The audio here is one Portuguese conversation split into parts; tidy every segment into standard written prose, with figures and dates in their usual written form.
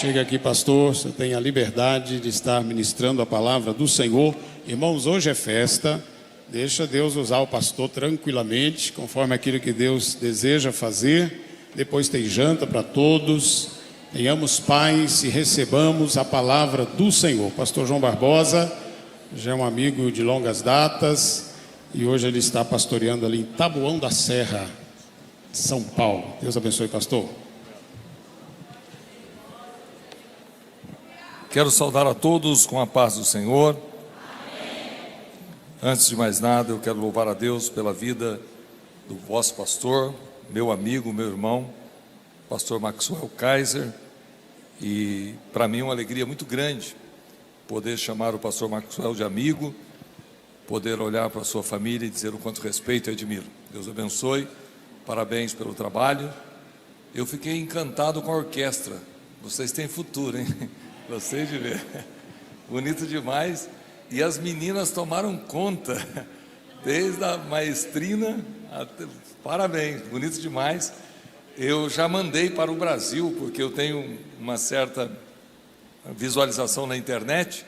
Chega aqui, pastor, você tem a liberdade de estar ministrando a palavra do Senhor. Irmãos, hoje é festa, deixa Deus usar o pastor tranquilamente, conforme aquilo que Deus deseja fazer. Depois tem janta para todos, tenhamos paz e recebamos a palavra do Senhor. Pastor João Barbosa já é um amigo de longas datas e hoje ele está pastoreando ali em Taboão da Serra, São Paulo. Deus abençoe, pastor. Quero saudar a todos com a paz do Senhor. Amém. Antes de mais nada, eu quero louvar a Deus pela vida do vosso pastor, meu amigo, meu irmão, pastor Maxwell Kaiser. E para mim é uma alegria muito grande poder chamar o pastor Maxwell de amigo, poder olhar para a sua família e dizer o quanto respeito e admiro. Deus abençoe, parabéns pelo trabalho. Eu fiquei encantado com a orquestra. Vocês têm futuro, hein? Gostei de ver, bonito demais. E as meninas tomaram conta, desde a maestrina até... Parabéns, bonito demais. Eu já mandei para o Brasil, porque eu tenho uma certa visualização na internet,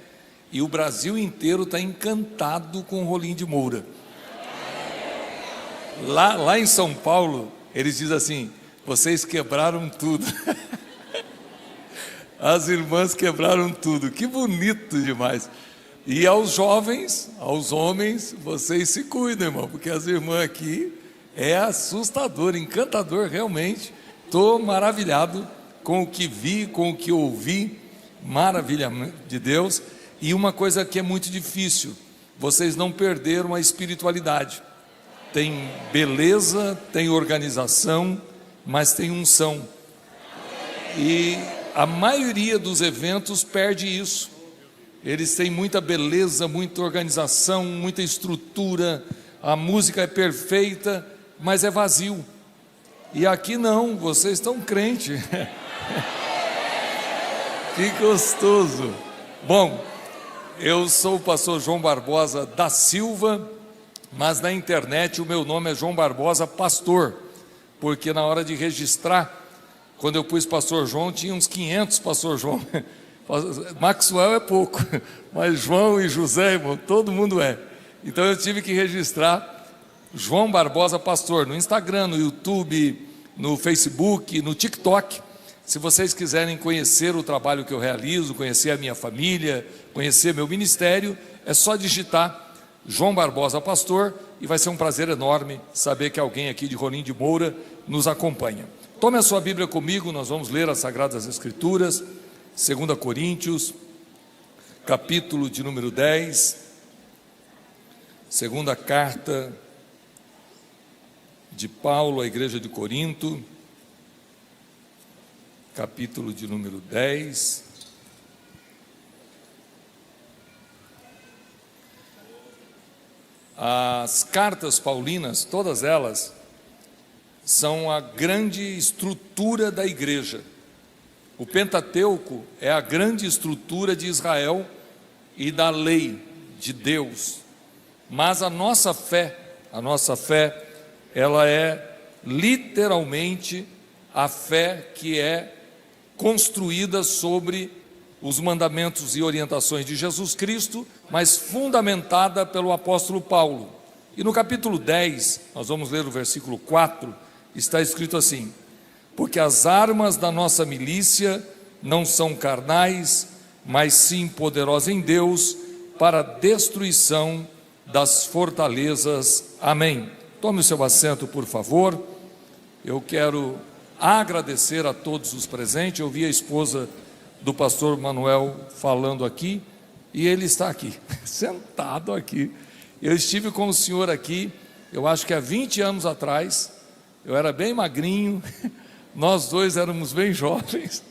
e o Brasil inteiro está encantado com o Rolim de Moura. Lá em São Paulo, eles dizem assim: vocês quebraram tudo. As irmãs quebraram tudo, que bonito demais. E aos jovens, aos homens, vocês se cuidem, irmão, porque as irmãs aqui é assustador, encantador realmente. Estou maravilhado com o que vi, com o que ouvi, maravilha de Deus. E uma coisa que é muito difícil, vocês não perderam a espiritualidade. Tem beleza, tem organização, mas tem unção. E a maioria dos eventos perde isso. Eles têm muita beleza, muita organização, muita estrutura, a música é perfeita, mas é vazio. E aqui não, vocês estão crentes. Que gostoso. Bom, eu sou o pastor João Barbosa da Silva, mas na internet o meu nome é João Barbosa Pastor, porque na hora de registrar, quando eu pus pastor João, tinha uns 500 pastor João. Maxwell é pouco, mas João e José, irmão, todo mundo é. Então eu tive que registrar João Barbosa Pastor no Instagram, no YouTube, no Facebook, no TikTok. Se vocês quiserem conhecer o trabalho que eu realizo, conhecer a minha família, conhecer meu ministério, é só digitar João Barbosa Pastor e vai ser um prazer enorme saber que alguém aqui de Rolim de Moura nos acompanha. Tome a sua Bíblia comigo, nós vamos ler as Sagradas Escrituras, 2 Coríntios, capítulo de número 10, segunda carta de Paulo à igreja de Corinto, capítulo de número 10. As cartas paulinas, todas elas, são a grande estrutura da igreja. O Pentateuco é a grande estrutura de Israel e da lei de Deus. Mas a nossa fé, ela é literalmente a fé que é construída sobre os mandamentos e orientações de Jesus Cristo, mas fundamentada pelo apóstolo Paulo. E no capítulo 10, nós vamos ler o versículo 4, está escrito assim: porque as armas da nossa milícia não são carnais, mas sim poderosas em Deus para a destruição das fortalezas. Amém. Tome o seu assento, por favor. Eu quero agradecer a todos os presentes. Eu vi a esposa do pastor Manuel falando aqui, e ele está aqui, sentado aqui. Eu estive com o senhor aqui, eu acho que há 20 anos atrás. Eu era bem magrinho, nós dois éramos bem jovens,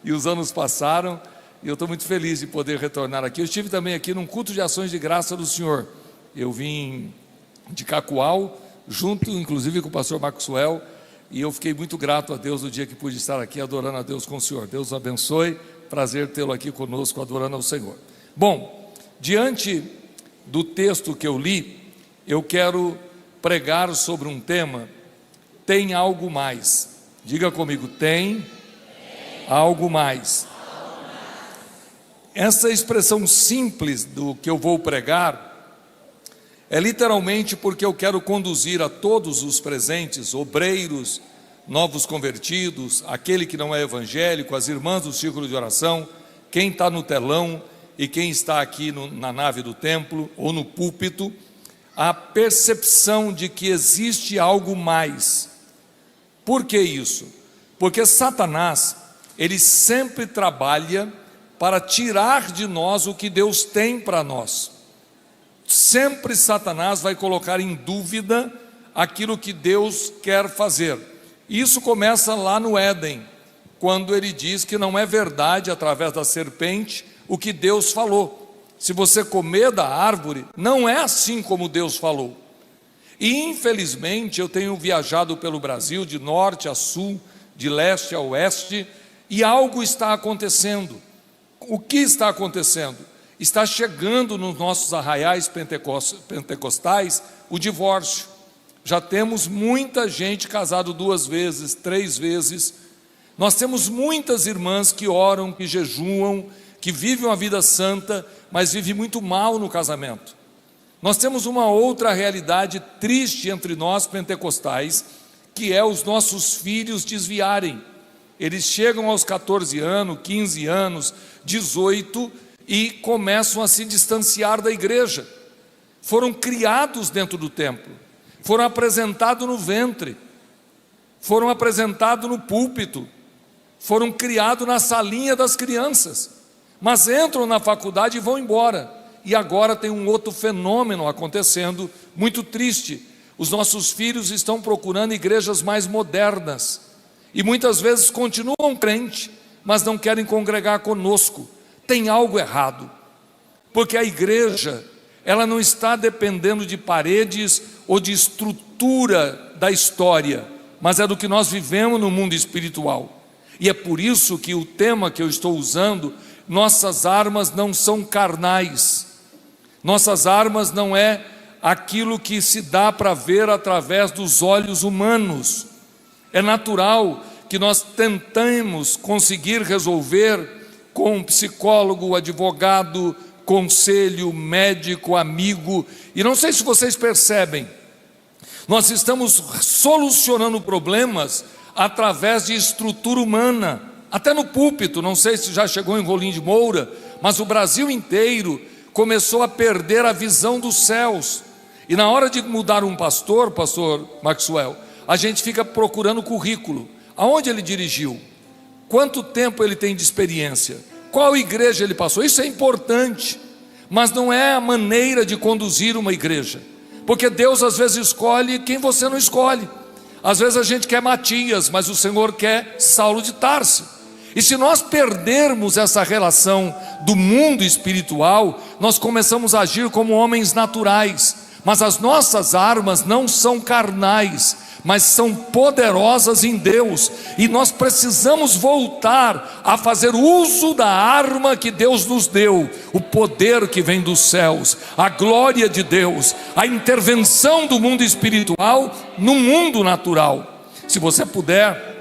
e os anos passaram, e eu estou muito feliz de poder retornar aqui. Eu estive também aqui num culto de ações de graça do Senhor. Eu vim de Cacoal, junto inclusive com o pastor Maxwell, e eu fiquei muito grato a Deus no dia que pude estar aqui adorando a Deus com o Senhor. Deus o abençoe, prazer tê-lo aqui conosco adorando ao Senhor. Bom, diante do texto que eu li, eu quero pregar sobre um tema: tem algo mais. Diga comigo, tem algo mais. Essa expressão simples do que eu vou pregar é literalmente porque eu quero conduzir a todos os presentes, obreiros, novos convertidos, aquele que não é evangélico, as irmãs do círculo de oração, quem está no telão e quem está aqui na nave do templo ou no púlpito, a percepção de que existe algo mais. Por que isso? Porque Satanás, ele sempre trabalha para tirar de nós o que Deus tem para nós. Sempre Satanás vai colocar em dúvida aquilo que Deus quer fazer. Isso começa lá no Éden, quando ele diz que não é verdade, através da serpente, o que Deus falou. Se você comer da árvore, não é assim como Deus falou. E infelizmente eu tenho viajado pelo Brasil, de norte a sul, de leste a oeste, e algo está acontecendo. O que está acontecendo? Está chegando nos nossos arraiais pentecostais o divórcio. Já temos muita gente casada 2 vezes, 3 vezes. Nós temos muitas irmãs que oram, que jejuam, que vivem uma vida santa, mas vivem muito mal no casamento. Nós temos uma outra realidade triste entre nós pentecostais, que é os nossos filhos desviarem. Eles chegam aos 14 anos, 15 anos, 18 e começam a se distanciar da igreja. Foram criados dentro do templo, foram apresentados no ventre, foram apresentados no púlpito, foram criados na salinha das crianças, mas entram na faculdade e vão embora. E agora tem um outro fenômeno acontecendo, muito triste. Os nossos filhos estão procurando igrejas mais modernas, e muitas vezes continuam crentes, mas não querem congregar conosco. Tem algo errado, porque a igreja, ela não está dependendo de paredes ou de estrutura da história, mas é do que nós vivemos no mundo espiritual. E é por isso que o tema que eu estou usando, nossas armas não são carnais, nossas armas não é aquilo que se dá para ver através dos olhos humanos. É natural que nós tentemos conseguir resolver com um psicólogo, advogado, conselho, médico, amigo, e não sei se vocês percebem, nós estamos solucionando problemas através de estrutura humana, até no púlpito. Não sei se já chegou em Rolim de Moura, mas o Brasil inteiro começou a perder a visão dos céus, e na hora de mudar um pastor Maxwell, a gente fica procurando currículo, aonde ele dirigiu, quanto tempo ele tem de experiência, qual igreja ele passou. Isso é importante, mas não é a maneira de conduzir uma igreja, porque Deus às vezes escolhe quem você não escolhe. Às vezes a gente quer Matias, mas o Senhor quer Saulo de Tarso. E se nós perdermos essa relação do mundo espiritual, nós começamos a agir como homens naturais, mas as nossas armas não são carnais, mas são poderosas em Deus, e nós precisamos voltar a fazer uso da arma que Deus nos deu, o poder que vem dos céus, a glória de Deus, a intervenção do mundo espiritual no mundo natural. Se você puder,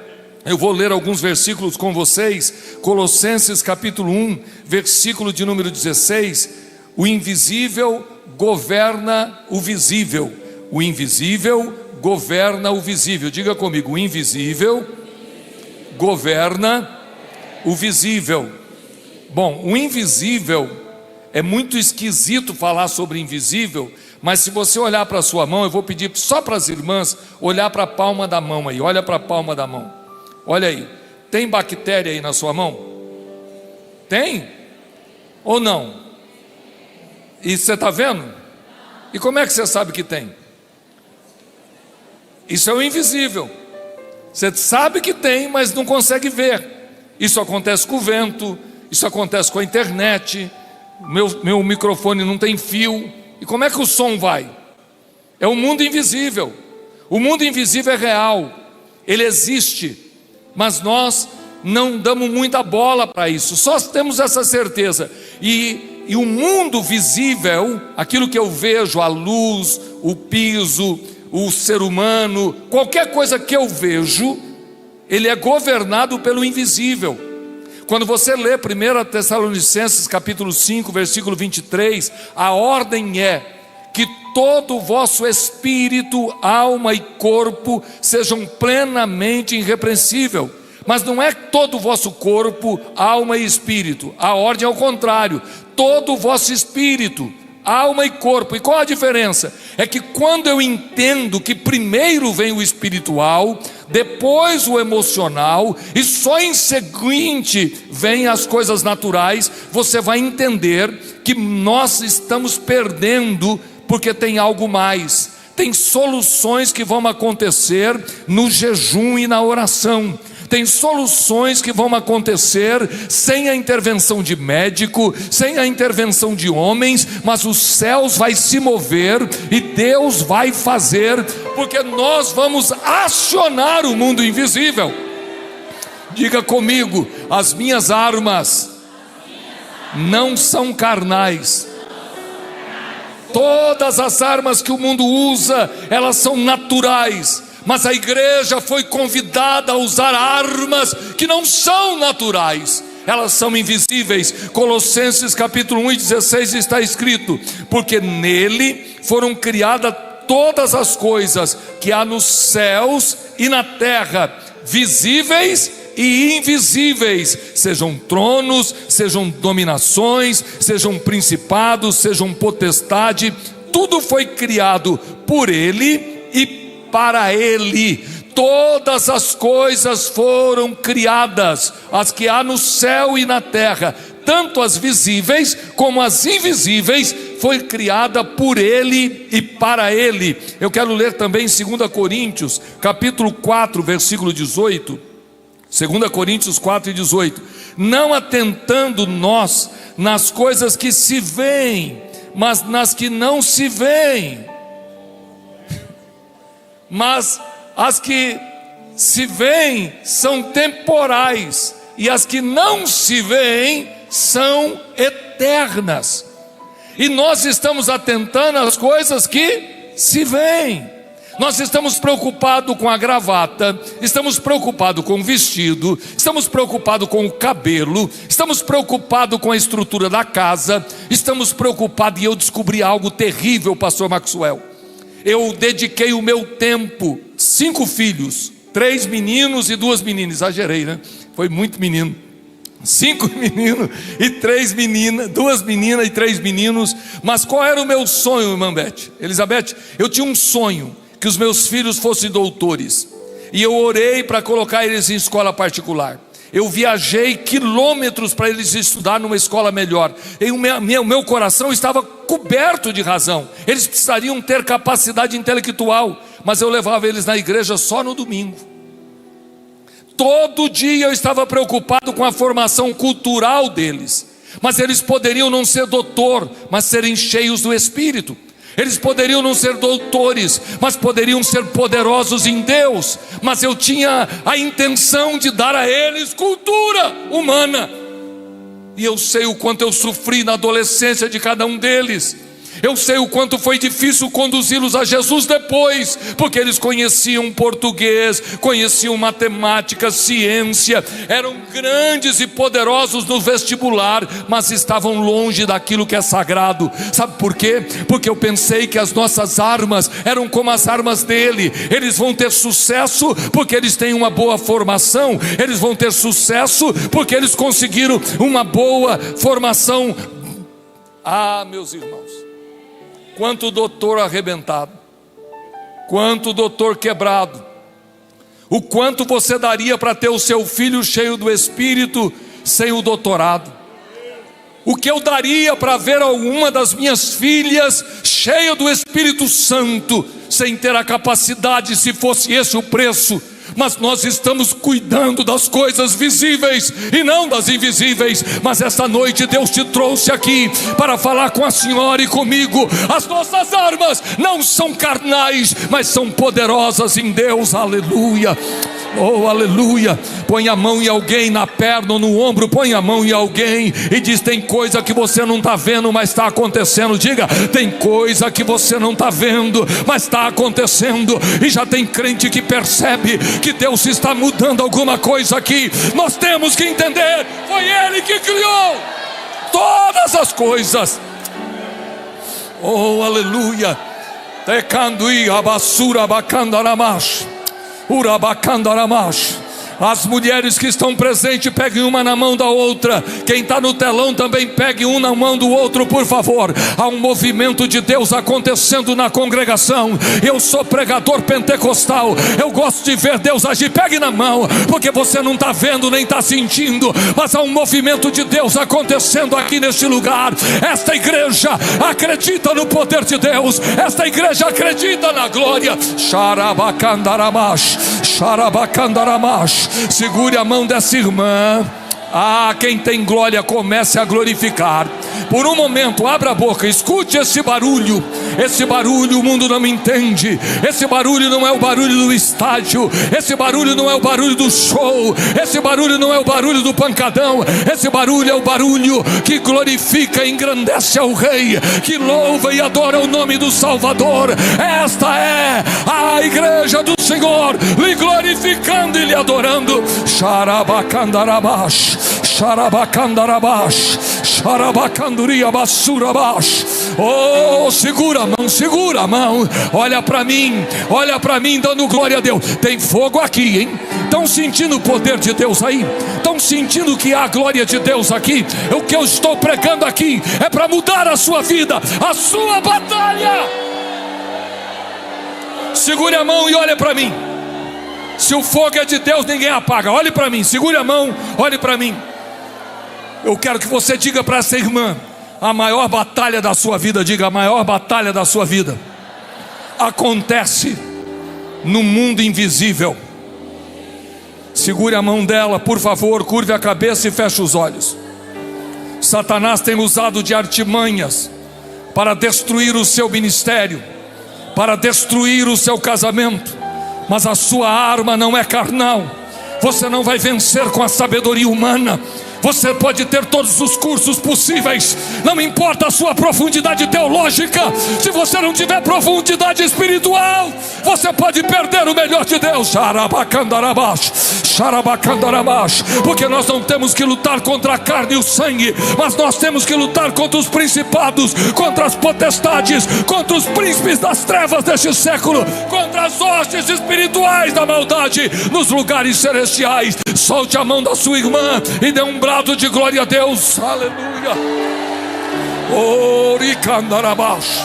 eu vou ler alguns versículos com vocês. Colossenses capítulo 1, versículo de número 16, o invisível governa o visível, o invisível governa o visível. Diga comigo: o invisível governa o visível. Bom, o invisível, é muito esquisito falar sobre invisível, mas se você olhar para a sua mão, eu vou pedir só para as irmãs olhar para a palma da mão aí. Olha para a palma da mão, olha aí, tem bactéria aí na sua mão? Tem? Ou não? E você está vendo? E como é que você sabe que tem? Isso é o invisível. Você sabe que tem, mas não consegue ver. Isso acontece com o vento, isso acontece com a internet. Meu microfone não tem fio. E como é que o som vai? É o mundo invisível. O mundo invisível é real, ele existe, mas nós não damos muita bola para isso. Só temos essa certeza. E o mundo visível, aquilo que eu vejo, a luz, o piso, o ser humano, qualquer coisa que eu vejo, ele é governado pelo invisível. Quando você lê 1 Tessalonicenses capítulo 5, versículo 23, a ordem é que todo o vosso espírito, alma e corpo sejam plenamente irrepreensível. Mas não é todo o vosso corpo, alma e espírito. A ordem é o contrário. Todo o vosso espírito, alma e corpo. E qual a diferença? É que quando eu entendo que primeiro vem o espiritual, depois o emocional, e só em seguinte vem as coisas naturais, você vai entender que nós estamos perdendo, porque tem algo mais. Tem soluções que vão acontecer no jejum e na oração. Tem soluções que vão acontecer sem a intervenção de médico, sem a intervenção de homens, mas os céus vai se mover e Deus vai fazer, porque nós vamos acionar o mundo invisível. Diga comigo: as minhas armas não são carnais. Todas as armas que o mundo usa, elas são naturais. Mas a igreja foi convidada a usar armas que não são naturais, elas são invisíveis. Colossenses capítulo 1:16 está escrito: porque nele foram criadas todas as coisas que há nos céus e na terra, visíveis e invisíveis, sejam tronos, sejam dominações, sejam principados, sejam potestade. Tudo foi criado por ele e para ele. Todas as coisas foram criadas, as que há no céu e na terra, tanto as visíveis como as invisíveis, foi criada por ele e para ele. Eu quero ler também 2 Coríntios capítulo 4, versículo 18. 2 Coríntios 4:18. Não atentando nós nas coisas que se veem, mas nas que não se veem. Mas as que se veem são temporais, e as que não se veem são eternas. E nós estamos atentando às coisas que se veem. Nós estamos preocupados com a gravata, estamos preocupados com o vestido, estamos preocupados com o cabelo, estamos preocupados com a estrutura da casa, estamos preocupados. E eu descobri algo terrível, pastor Maxwell. Eu dediquei o meu tempo, 5 filhos, 3 meninos e 2 meninas, exagerei, né? Foi muito menino. 5 meninos e 3 meninas, 2 meninas e 3 meninos. Mas qual era o meu sonho, irmã Beth? Elizabeth, eu tinha um sonho, que os meus filhos fossem doutores. E eu orei para colocar eles em escola particular. Eu viajei quilômetros para eles estudar numa escola melhor. E o meu coração estava coberto de razão. Eles precisariam ter capacidade intelectual, mas eu levava eles na igreja só no domingo. Todo dia eu estava preocupado com a formação cultural deles. Mas eles poderiam não ser doutor, mas serem cheios do Espírito. Eles poderiam não ser doutores, mas poderiam ser poderosos em Deus. Mas eu tinha a intenção de dar a eles cultura humana. E eu sei o quanto eu sofri na adolescência de cada um deles. Eu sei o quanto foi difícil conduzi-los a Jesus depois, porque eles conheciam português, conheciam matemática, ciência, eram grandes e poderosos no vestibular, mas estavam longe daquilo que é sagrado. Sabe por quê? Porque eu pensei que as nossas armas eram como as armas dele. Eles vão ter sucesso porque eles têm uma boa formação, eles vão ter sucesso porque eles conseguiram uma boa formação. Ah, meus irmãos, quanto doutor arrebentado, quanto doutor quebrado, o quanto você daria para ter o seu filho cheio do Espírito sem o doutorado? O que eu daria para ver alguma das minhas filhas cheia do Espírito Santo sem ter a capacidade, se fosse esse o preço? Mas nós estamos cuidando das coisas visíveis e não das invisíveis. Mas esta noite Deus te trouxe aqui para falar com a senhora e comigo. As nossas armas não são carnais, mas são poderosas em Deus. Aleluia. Oh, aleluia. Põe a mão em alguém, na perna ou no ombro. Põe a mão em alguém e diz: tem coisa que você não está vendo, mas está acontecendo. Diga: tem coisa que você não está vendo, mas está acontecendo. E já tem crente que percebe que Deus está mudando alguma coisa aqui. Nós temos que entender: foi Ele que criou todas as coisas. Oh, aleluia. Tecandui abassura bacandaramash. Urabacandaramash. As mulheres que estão presentes, peguem uma na mão da outra. Quem está no telão também pegue um na mão do outro, por favor. Há um movimento de Deus acontecendo na congregação. Eu sou pregador pentecostal, eu gosto de ver Deus agir. Pegue na mão, porque você não está vendo nem está sentindo, mas há um movimento de Deus acontecendo aqui neste lugar. Esta igreja acredita no poder de Deus. Esta igreja acredita na glória. Xarabacandaramash, xarabacandaramash. Segure a mão dessa irmã. Quem tem glória, comece a glorificar. Por um momento, abra a boca, escute esse barulho. Esse barulho o mundo não entende. Esse barulho não é o barulho do estádio. Esse barulho não é o barulho do show. Esse barulho não é o barulho do pancadão. Esse barulho é o barulho que glorifica e engrandece ao Rei, que louva e adora o nome do Salvador. Esta é a igreja do Senhor, lhe glorificando e lhe adorando. Xarabacandarabash, xarabacandarabash, xarabacanduria bassurabash. Oh, segura a mão, olha para mim, dando glória a Deus. Tem fogo aqui, hein? Estão sentindo o poder de Deus aí? Estão sentindo que há a glória de Deus aqui? O que eu estou pregando aqui é para mudar a sua vida, a sua batalha. Segure a mão e olhe para mim. Se o fogo é de Deus, ninguém apaga. Olhe para mim, segure a mão, olhe para mim. Eu quero que você diga para essa irmã: a maior batalha da sua vida, diga: a maior batalha da sua vida acontece no mundo invisível. Segure a mão dela, por favor, curve a cabeça e feche os olhos. Satanás tem usado de artimanhas para destruir o seu ministério, para destruir o seu casamento, mas a sua arma não é carnal. Você não vai vencer com a sabedoria humana. Você pode ter todos os cursos possíveis, não importa a sua profundidade teológica. Se você não tiver profundidade espiritual, você pode perder o melhor de Deus. Xarabacandarabash, xarabacandarabash. Porque nós não temos que lutar contra a carne e o sangue, mas nós temos que lutar contra os principados, contra as potestades, contra os príncipes das trevas deste século, contra as hostes espirituais da maldade nos lugares celestiais. Solte a mão da sua irmã e dê um brado de glória a Deus. Aleluia. Oricandarabash,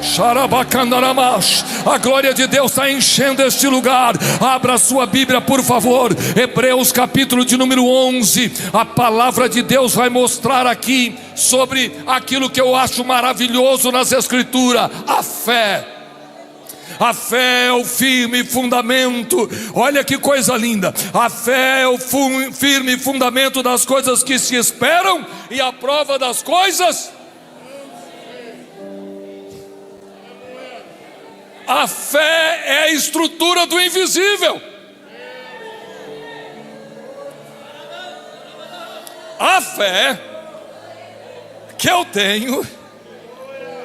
xarabacandarabash. A glória de Deus está enchendo este lugar. Abra a sua Bíblia, por favor. Hebreus capítulo de número 11. A palavra de Deus vai mostrar aqui sobre aquilo que eu acho maravilhoso nas Escrituras: a fé. A fé é o firme fundamento. Olha que coisa linda. A fé é o firme fundamento das coisas que se esperam e a prova das coisas. A fé é a estrutura do invisível. A fé que eu tenho,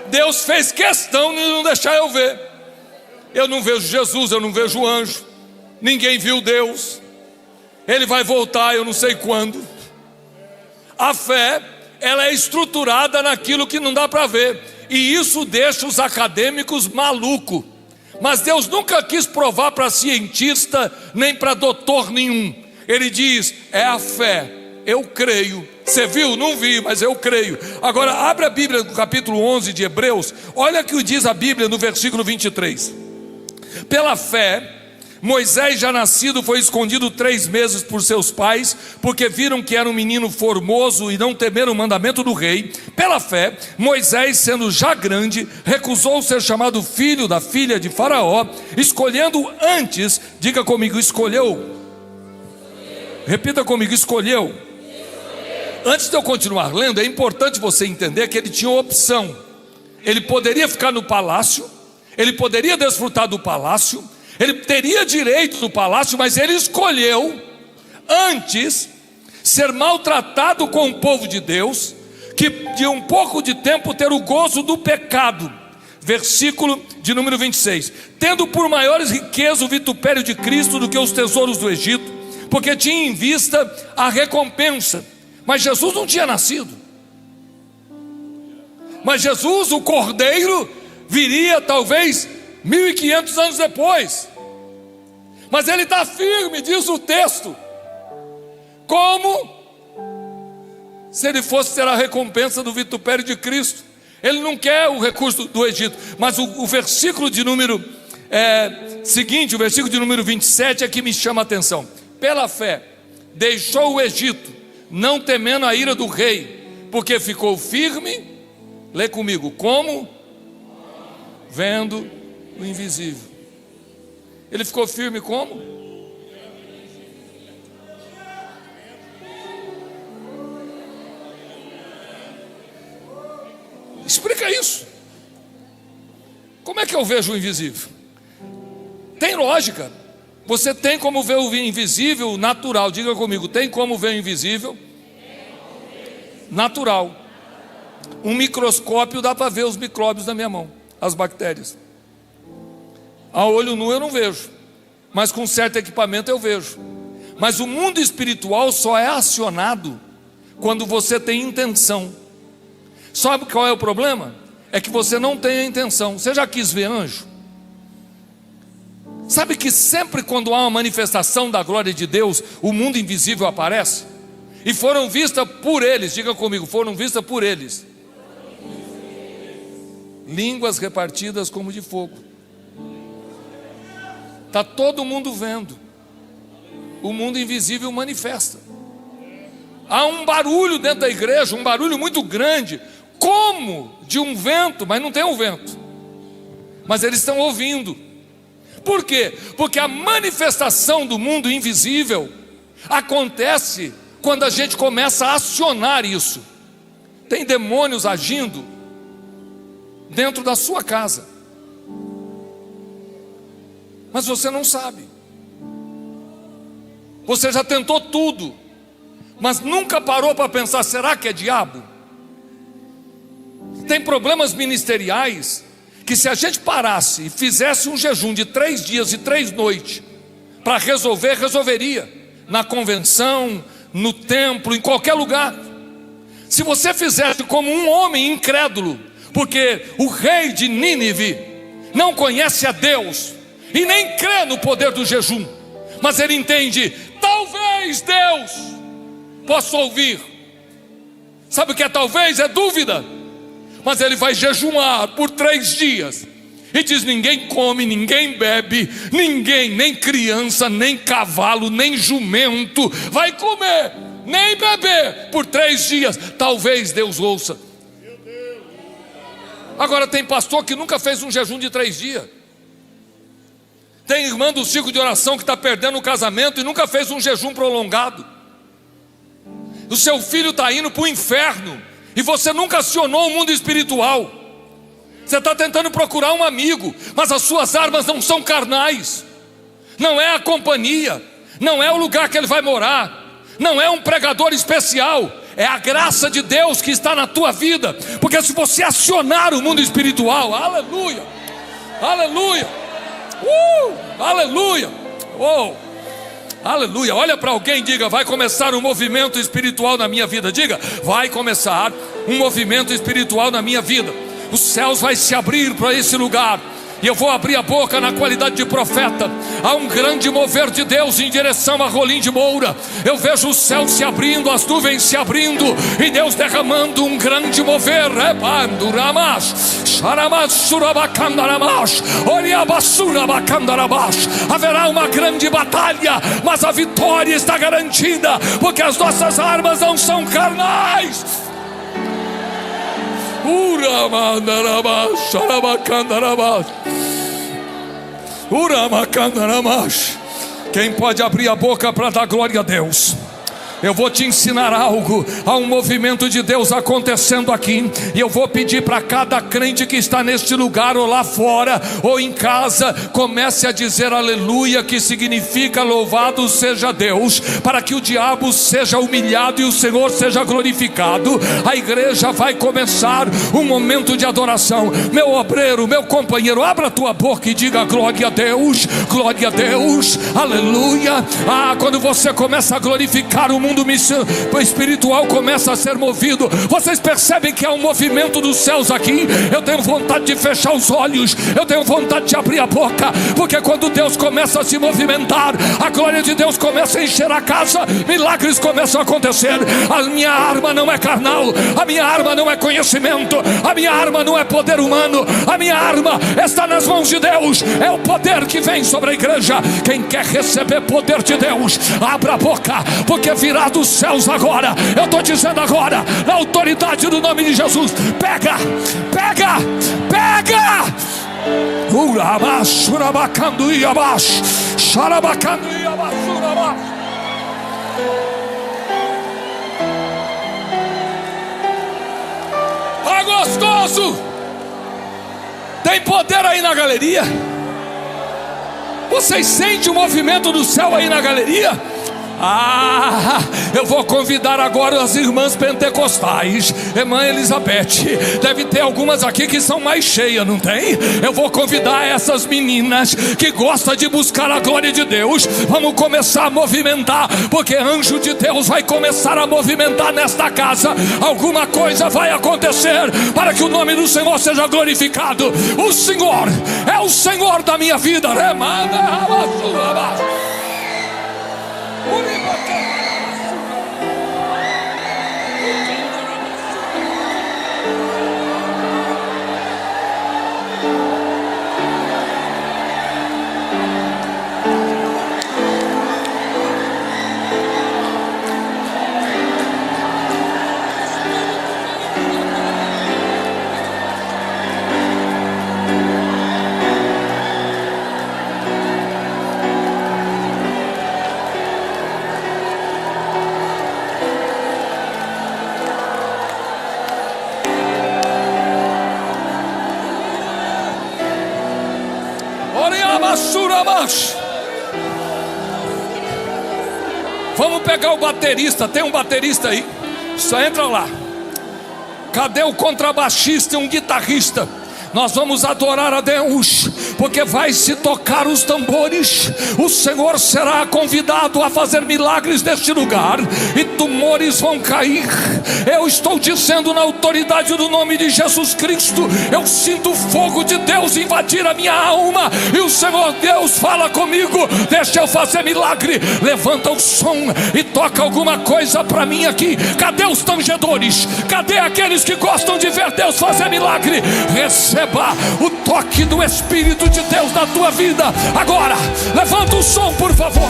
Deus fez questão de não deixar eu ver. Eu não vejo Jesus, eu não vejo o anjo, ninguém viu Deus. Ele vai voltar, eu não sei quando. A fé, ela é estruturada naquilo que não dá para ver, e isso deixa os acadêmicos malucos. Mas Deus nunca quis provar para cientista, nem para doutor nenhum. Ele diz: é a fé, eu creio. Você viu? Não vi, mas eu creio. Agora abre a Bíblia no capítulo 11 de Hebreus. Olha o que diz a Bíblia no versículo 23. Pela fé, Moisés, já nascido, foi escondido 3 meses por seus pais, porque viram que era um menino formoso e não temeram o mandamento do rei. Pela fé, Moisés, sendo já grande, recusou ser chamado filho da filha de Faraó, escolhendo antes, diga comigo, escolheu. Repita comigo, escolheu. Antes de eu continuar lendo, é importante você entender que ele tinha opção. Ele poderia ficar no palácio, ele poderia desfrutar do palácio, Ele teria direito do palácio, mas ele escolheu antes ser maltratado com o povo de Deus, que de um pouco de tempo ter o gozo do pecado. Versículo de número 26. Tendo por maiores riqueza o vitupério de Cristo do que os tesouros do Egito, porque tinha em vista a recompensa. Mas Jesus não tinha nascido. Mas Jesus, o Cordeiro, viria talvez 1500 anos depois. Mas ele está firme, diz o texto, como se ele fosse ter a recompensa do vitupério de Cristo. Ele não quer o recurso do Egito. Mas o versículo de número seguinte, o versículo de número 27 é que me chama a atenção. Pela fé deixou o Egito, não temendo a ira do rei, porque ficou firme. Lê comigo, como? Vendo o invisível. Ele ficou firme como? Explica isso. Como é que eu vejo o invisível? Tem lógica. Você tem como ver o invisível natural. Diga comigo, tem como ver o invisível natural. Um microscópio dá para ver os micróbios da minha mão, as bactérias. A olho nu eu não vejo, mas com certo equipamento eu vejo. Mas o mundo espiritual só é acionado quando você tem intenção. Sabe qual é o problema? É que você não tem a intenção. Você já quis ver anjo? Sabe que sempre quando há uma manifestação da glória de Deus, o mundo invisível aparece? E foram vistas por eles, diga comigo, foram vistas por eles línguas repartidas como de fogo. Está todo mundo vendo. O mundo invisível manifesta. Há um barulho dentro da igreja, um barulho muito grande, como de um vento, mas não tem um vento. Mas eles estão ouvindo. Por quê? Porque a manifestação do mundo invisível acontece quando a gente começa a acionar isso. Tem demônios agindo dentro da sua casa, mas você não sabe. Você já tentou tudo, mas nunca parou para pensar, será que é diabo? Tem problemas ministeriais que se a gente parasse e fizesse um jejum de 3 dias e 3 noites para resolver, resolveria. Na convenção, no templo, em qualquer lugar. Se você fizesse como um homem incrédulo, porque o rei de Nínive não conhece a Deus e nem crê no poder do jejum, mas ele entende, talvez Deus possa ouvir. Sabe o que é talvez? É dúvida. Mas ele vai jejuar por 3 dias e diz, ninguém come, ninguém bebe, ninguém, nem criança, nem cavalo, nem jumento vai comer, nem beber por 3 dias. Talvez Deus ouça. Agora tem pastor que nunca fez um jejum de 3 dias. Tem irmã do ciclo de oração que está perdendo o casamento e nunca fez um jejum prolongado. O seu filho está indo para o inferno e você nunca acionou o mundo espiritual. Você está tentando procurar um amigo, mas as suas armas não são carnais. Não é a companhia, não é o lugar que ele vai morar, não é um pregador especial. É a graça de Deus que está na tua vida. Porque se você acionar o mundo espiritual, aleluia, aleluia, aleluia, aleluia. Olha para alguém e diga, vai começar um movimento espiritual na minha vida. Diga, vai começar um movimento espiritual na minha vida. Os céus vai se abrir para esse lugar. E eu vou abrir a boca na qualidade de profeta. Há um grande mover de Deus em direção a Rolim de Moura. Eu vejo o céu se abrindo, as nuvens se abrindo, e Deus derramando um grande mover. Haverá uma grande batalha, mas a vitória está garantida, porque as nossas armas não são carnais. Quem pode abrir a boca para dar glória a Deus? Eu vou te ensinar algo. Há um movimento de Deus acontecendo aqui, e eu vou pedir para cada crente que está neste lugar, ou lá fora, ou em casa, comece a dizer aleluia, que significa louvado seja Deus, para que o diabo seja humilhado e o Senhor seja glorificado. A igreja vai começar um momento de adoração. Meu obreiro, meu companheiro, abra a tua boca e diga glória a Deus, glória a Deus, aleluia. Quando você começa a glorificar, o mundo espiritual começa a ser movido. Vocês percebem que há um movimento dos céus aqui? Eu tenho vontade de fechar os olhos, eu tenho vontade de abrir a boca, porque quando Deus começa a se movimentar, a glória de Deus começa a encher a casa, milagres começam a acontecer. A minha arma não é carnal, a minha arma não é conhecimento, a minha arma não é poder humano, a minha arma está nas mãos de Deus. É o poder que vem sobre a igreja. Quem quer receber poder de Deus, abra a boca, porque virá dos céus agora. Eu estou dizendo agora, na autoridade do nome de Jesus, pega, pega, pega. Tá gostoso? Tem poder aí na galeria? Vocês sentem o movimento do céu aí na galeria? Eu vou convidar agora as irmãs pentecostais. Irmã Elizabeth, deve ter algumas aqui que são mais cheias, não tem? Eu vou convidar essas meninas que gostam de buscar a glória de Deus. Vamos começar a movimentar, porque anjo de Deus vai começar a movimentar nesta casa. Alguma coisa vai acontecer para que o nome do Senhor seja glorificado. O Senhor é o Senhor da minha vida. Vamos pegar o baterista. Tem um baterista aí? Só entra lá. Cadê o contrabaixista e um guitarrista? Nós vamos adorar a Deus, porque vai se tocar os tambores. O Senhor será convidado a fazer milagres neste lugar, e tumores vão cair. Eu estou dizendo na autoridade do nome de Jesus Cristo. Eu sinto o fogo de Deus invadir a minha alma, e o Senhor Deus fala comigo: deixa eu fazer milagre. Levanta o som e toca alguma coisa para mim aqui. Cadê os tangedores? Cadê aqueles que gostam de ver Deus fazer milagre? Receba o toque do Espírito de Deus na tua vida agora. Levanta o som, por favor.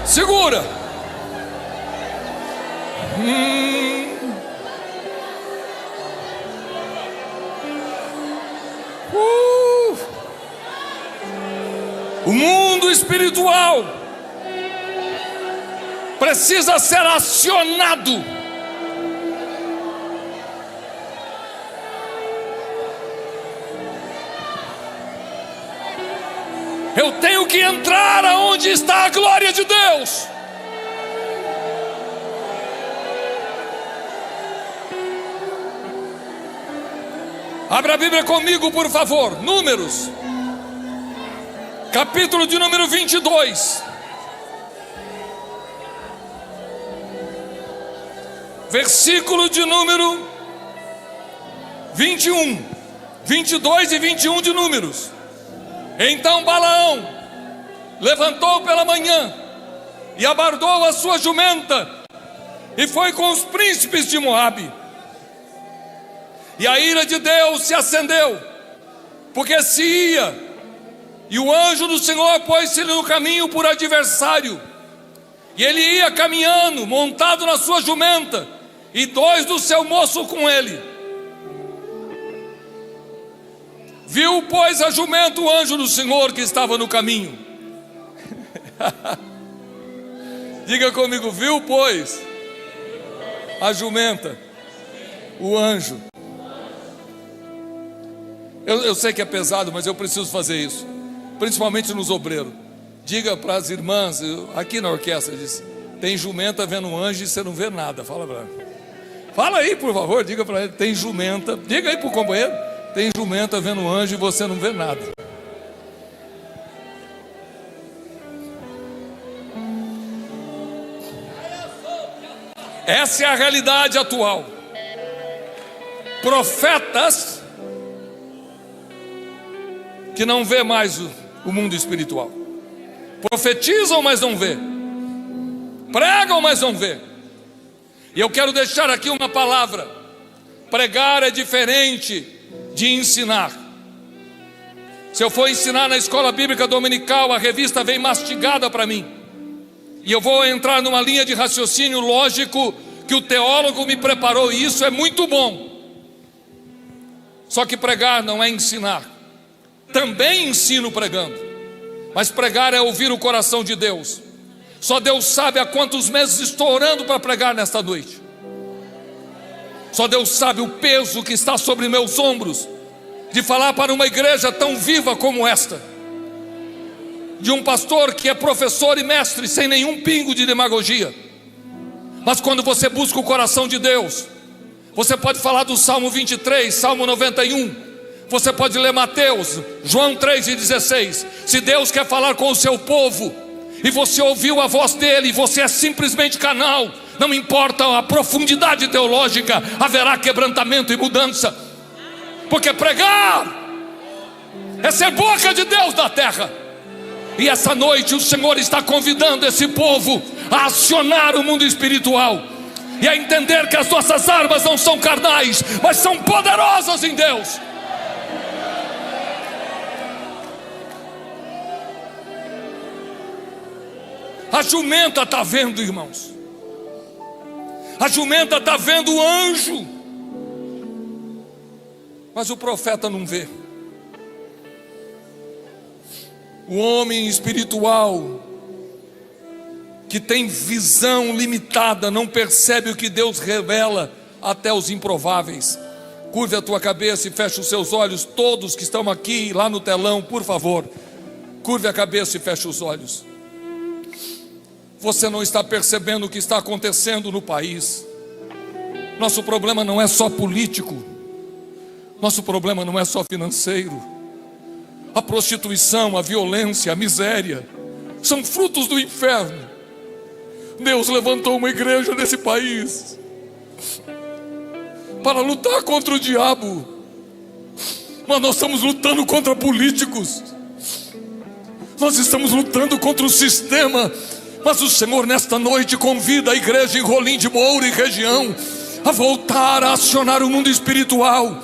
Segura. O mundo espiritual precisa ser acionado. Eu tenho que entrar aonde está a glória de Deus. Abra a Bíblia comigo, por favor. Números, capítulo de número 22, versículo de número 21, 22 e 21 de Números. Então Balaão levantou pela manhã e abardou a sua jumenta e foi com os príncipes de Moabe. E a ira de Deus se acendeu, porque se ia, e o anjo do Senhor pôs-se-lhe no caminho por adversário. E ele ia caminhando, montado na sua jumenta, e 2 do seu moço com ele. Viu, pois, a jumenta o anjo do Senhor que estava no caminho. Diga comigo, viu, pois, a jumenta o anjo. Eu sei que é pesado, mas eu preciso fazer isso, principalmente nos obreiros. Diga para as irmãs, aqui na orquestra, diz, tem jumenta vendo um anjo e você não vê nada. Fala para ela. Fala aí, por favor, diga para ele, tem jumenta. Diga aí para o companheiro, tem jumenta vendo um anjo e você não vê nada. Essa é a realidade atual. Profetas que não vê mais o mundo espiritual. Profetizam, mas não vê. Pregam, mas não vê. E eu quero deixar aqui uma palavra. Pregar é diferente de ensinar. Se eu for ensinar na escola bíblica dominical, a revista vem mastigada para mim. E eu vou entrar numa linha de raciocínio lógico que o teólogo me preparou, e isso é muito bom. Só que pregar não é ensinar. Também ensino pregando, mas pregar é ouvir o coração de Deus. Só Deus sabe há quantos meses estou orando para pregar nesta noite. Só Deus sabe o peso que está sobre meus ombros, de falar para uma igreja tão viva como esta, de um pastor que é professor e mestre, sem nenhum pingo de demagogia. Mas quando você busca o coração de Deus, você pode falar do Salmo 23, Salmo 91, você pode ler Mateus, João 3:16. Se Deus quer falar com o seu povo, e você ouviu a voz dele, e você é simplesmente canal, não importa a profundidade teológica, haverá quebrantamento e mudança. Porque pregar é ser boca de Deus na terra. E essa noite o Senhor está convidando esse povo a acionar o mundo espiritual e a entender que as nossas armas não são carnais, mas são poderosas em Deus. A jumenta está vendo, irmãos. A jumenta está vendo o anjo, mas o profeta não vê. O homem espiritual que tem visão limitada não percebe o que Deus revela até os improváveis. Curve a tua cabeça e feche os seus olhos. Todos que estão aqui, lá no telão, por favor, curve a cabeça e feche os olhos. Você não está percebendo o que está acontecendo no país. Nosso problema não é só político. Nosso problema não é só financeiro. A prostituição, a violência, a miséria são frutos do inferno. Deus levantou uma igreja nesse país para lutar contra o diabo, mas nós estamos lutando contra políticos. Nós estamos lutando contra o sistema. Mas o Senhor nesta noite convida a igreja em Rolim de Moura e região a voltar a acionar o mundo espiritual.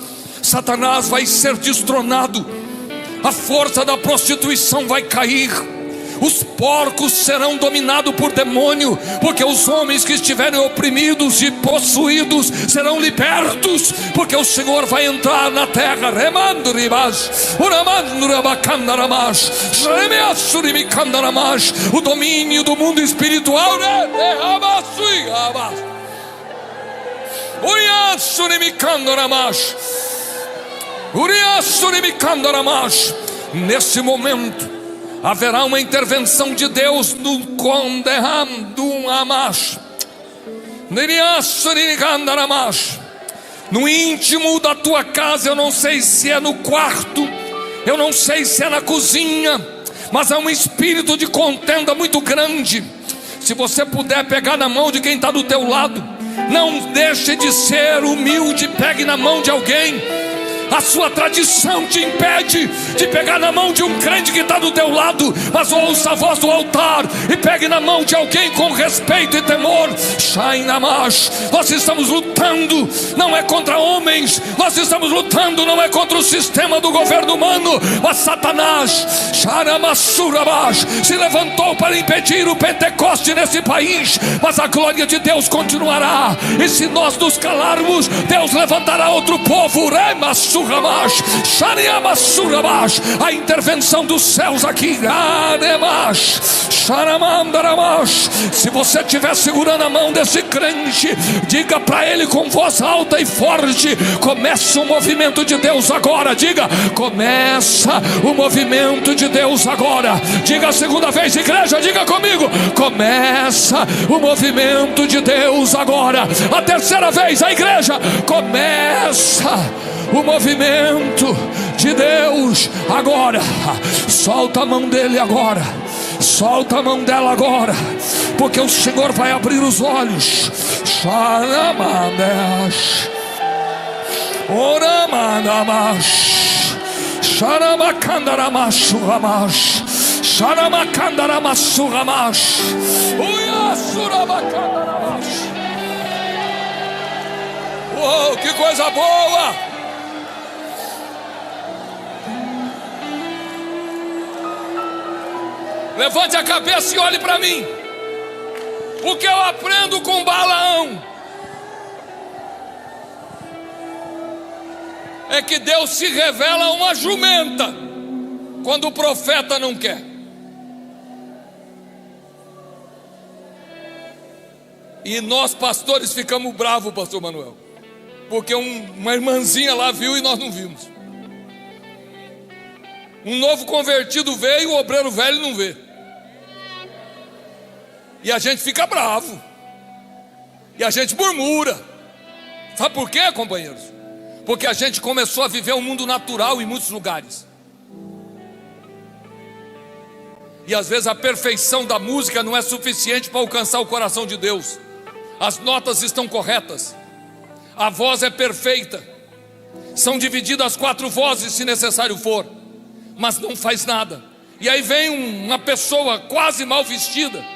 Satanás vai ser destronado, a força da prostituição vai cair, os porcos serão dominados por demônio, porque os homens que estiverem oprimidos e possuídos serão libertos, porque o Senhor vai entrar na terra. O domínio do mundo espiritual. Nesse momento haverá uma intervenção de Deus no Condeham do Amash, no íntimo da tua casa. Eu não sei se é no quarto, eu não sei se é na cozinha, mas há um espírito de contenda muito grande. Se você puder pegar na mão de quem está do teu lado, não deixe de ser humilde, pegue na mão de alguém. A sua tradição te impede de pegar na mão de um crente que está do teu lado, mas ouça a voz do altar e pegue na mão de alguém com respeito e temor. Nós estamos lutando, não é contra homens, nós estamos lutando, não é contra o sistema do governo humano, mas Satanás se levantou para impedir o Pentecoste nesse país, mas a glória de Deus continuará, e se nós nos calarmos, Deus levantará outro povo. A intervenção dos céus aqui. Se você estiver segurando a mão desse crente, diga para ele com voz alta e forte: começa o movimento de Deus agora. Diga: começa o movimento de Deus agora. Diga a segunda vez, igreja, diga comigo: começa o movimento de Deus agora. A terceira vez, a igreja: começa o movimento de Deus agora. Solta a mão dele agora, solta a mão dela agora, porque o Senhor vai abrir os olhos. Oh, que coisa boa! Levante a cabeça e olhe para mim. O que eu aprendo com Balaão é que Deus se revela a uma jumenta quando o profeta não quer. E nós pastores ficamos bravos, pastor Manuel, porque uma irmãzinha lá viu e nós não vimos. Um novo convertido veio, o obreiro velho não vê. E a gente fica bravo, e a gente murmura. Sabe por quê, companheiros? Porque a gente começou a viver um mundo natural em muitos lugares. E às vezes a perfeição da música não é suficiente para alcançar o coração de Deus. As notas estão corretas, a voz é perfeita, são divididas 4 vozes se necessário for, mas não faz nada. E aí vem uma pessoa quase mal vestida,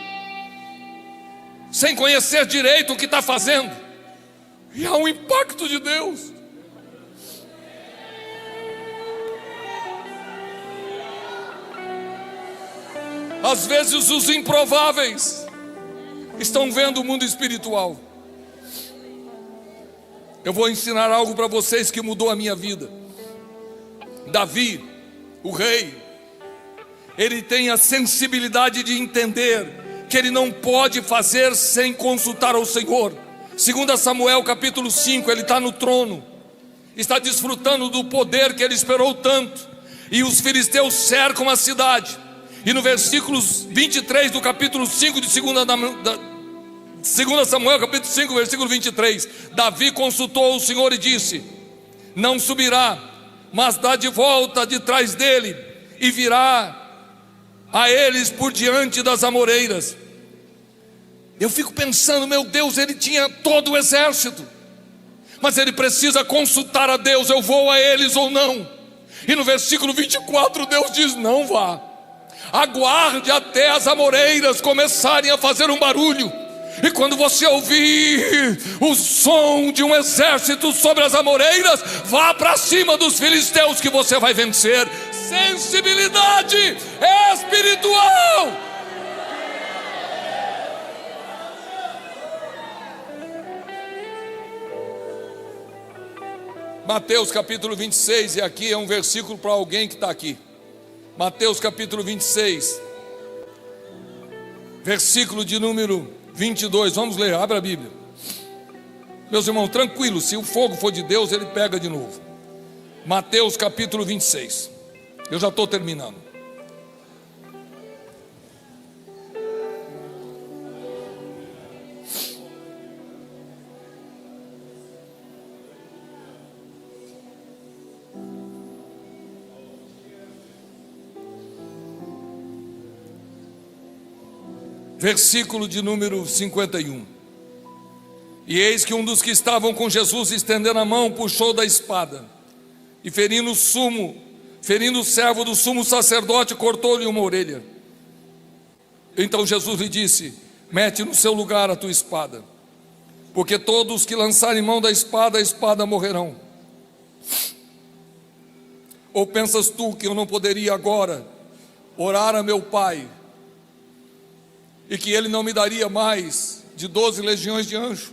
sem conhecer direito o que está fazendo, e há um impacto de Deus. Às vezes os improváveis estão vendo o mundo espiritual. Eu vou ensinar algo para vocês que mudou a minha vida. Davi, o rei, ele tem a sensibilidade de entender que ele não pode fazer sem consultar ao Senhor. 2 Samuel capítulo 5, ele está no trono, está desfrutando do poder que ele esperou tanto, e os filisteus cercam a cidade. E no versículo 23 do capítulo 5 de 2 Samuel capítulo 5, versículo 23, Davi consultou o Senhor e disse: não subirá, mas dá de volta de trás dele, e virá a eles por diante das amoreiras. Eu fico pensando, meu Deus, ele tinha todo o exército, mas ele precisa consultar a Deus: eu vou a eles ou não? E no versículo 24 Deus diz: não vá, aguarde até as amoreiras começarem a fazer um barulho, E quando você ouvir o som de um exército sobre as amoreiras, vá para cima dos filisteus que você vai vencer. Sensibilidade espiritual. Mateus capítulo 26, e aqui é um versículo para alguém que está aqui. Mateus capítulo 26, versículo de número 22, vamos ler, abre a Bíblia. Meus irmãos, tranquilo, se o fogo for de Deus, ele pega de novo. Mateus capítulo 26, eu já estou terminando. Versículo de número 51. E eis que um dos que estavam com Jesus, estendendo a mão, puxou da espada, e ferindo o servo do sumo sacerdote, cortou-lhe uma orelha. Então Jesus lhe disse: mete no seu lugar a tua espada, porque todos que lançarem mão da espada, a espada morrerão. Ou pensas tu que eu não poderia agora orar a meu Pai, e que ele não me daria mais de 12 legiões de anjos?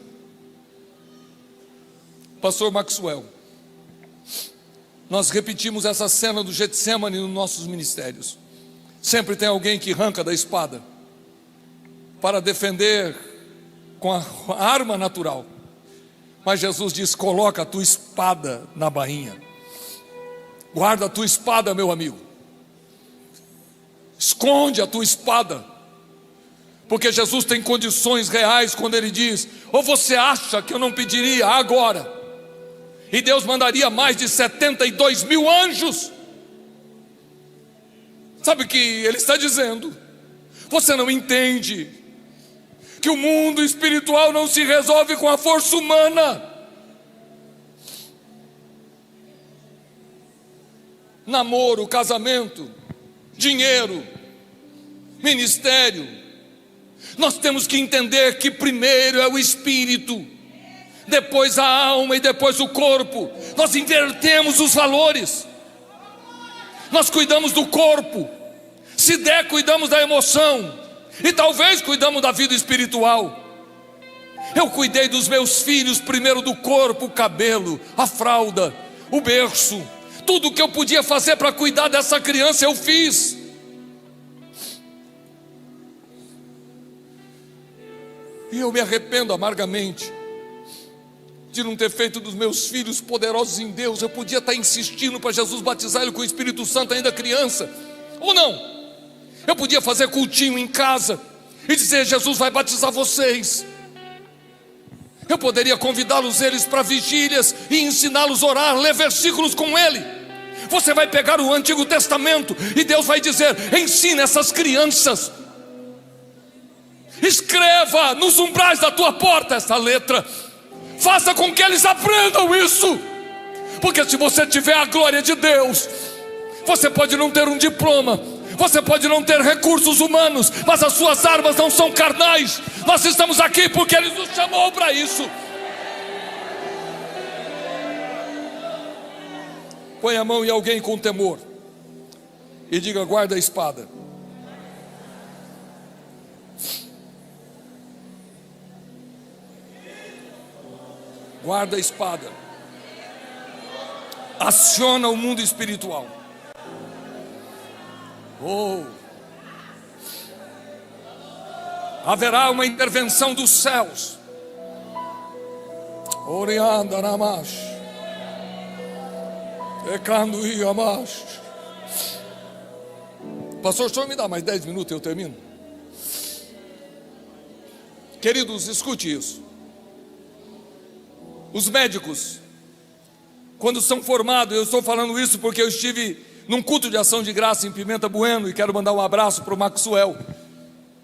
Pastor Maxwell, nós repetimos essa cena do Getsemane nos nossos ministérios. Sempre tem alguém que arranca da espada para defender com a arma natural. Mas Jesus diz: coloca a tua espada na bainha. Guarda a tua espada, meu amigo. Esconde a tua espada. Porque Jesus tem condições reais quando ele diz: ou você acha que eu não pediria agora, e Deus mandaria mais de 72 mil anjos? Sabe o que ele está dizendo? Você não entende que o mundo espiritual não se resolve com a força humana. Namoro, casamento, dinheiro, ministério. Nós temos que entender que primeiro é o espírito, depois a alma e depois o corpo. Nós invertemos os valores. Nós cuidamos do corpo, se der cuidamos da emoção, e talvez cuidamos da vida espiritual. Eu cuidei dos meus filhos primeiro do corpo, o cabelo, a fralda, o berço. Tudo que eu podia fazer para cuidar dessa criança eu fiz. E eu me arrependo amargamente de não ter feito dos meus filhos poderosos em Deus. Eu podia estar insistindo para Jesus batizar ele com o Espírito Santo ainda criança, ou não. Eu podia fazer cultinho em casa e dizer: Jesus vai batizar vocês. Eu poderia convidá-los eles para vigílias e ensiná-los a orar, ler versículos com ele. Você vai pegar o Antigo Testamento e Deus vai dizer: ensina essas crianças. Escreva nos umbrais da tua porta essa letra. Faça com que eles aprendam isso. Porque se você tiver a glória de Deus, você pode não ter um diploma, você pode não ter recursos humanos, mas as suas armas não são carnais. Nós estamos aqui porque Ele nos chamou para isso. Põe a mão em alguém com temor e diga: guarda a espada. Guarda a espada. Aciona o mundo espiritual. Haverá uma intervenção dos céus. Orianda namash. Ekando iamash. Pastor, o senhor me dá mais 10 minutos e eu termino? Queridos, escute isso. Os médicos, quando são formados, eu estou falando isso porque eu estive num culto de ação de graça em Pimenta Bueno, e quero mandar um abraço para o Maxwell,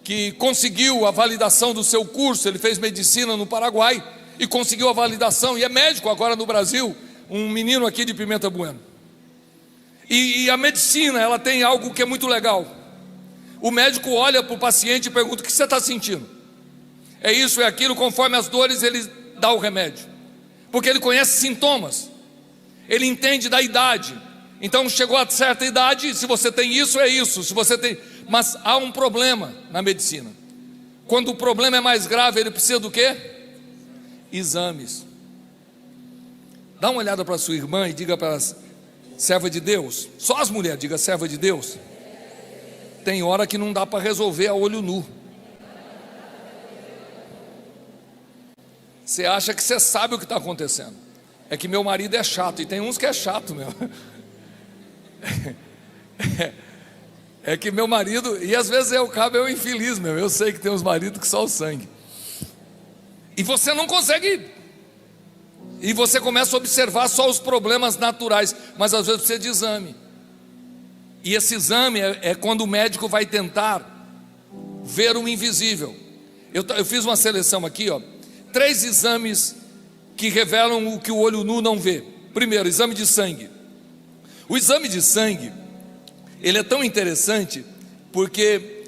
que conseguiu a validação do seu curso. Ele fez medicina no Paraguai e conseguiu a validação, e é médico agora no Brasil, um menino aqui de Pimenta Bueno. E a medicina, ela tem algo que é muito legal. O médico olha para o paciente e pergunta: o que você está sentindo? é isso, é aquilo, conforme as dores ele dá o remédio, porque ele conhece sintomas, ele entende da idade. Então chegou a certa idade, se você tem isso, é isso, se você tem... Mas há um problema na medicina. Quando o problema é mais grave, ele precisa do quê? Exames. Dá uma olhada para sua irmã e diga para ela: serva de Deus. Só as mulheres, diga: serva de Deus. Tem hora que não dá para resolver a olho nu. Você acha que você sabe o que está acontecendo. É que meu marido é chato, e tem uns que é chato mesmo. É que meu marido, e às vezes o cabo é um infeliz mesmo. Eu sei que tem uns maridos que só o sangue. E você não consegue. E você começa a observar só os problemas naturais, mas às vezes precisa de exame. E esse exame é quando o médico vai tentar ver o invisível. Eu fiz uma seleção aqui, 3 exames que revelam o que o olho nu não vê. Primeiro, exame de sangue. O exame de sangue, ele é tão interessante porque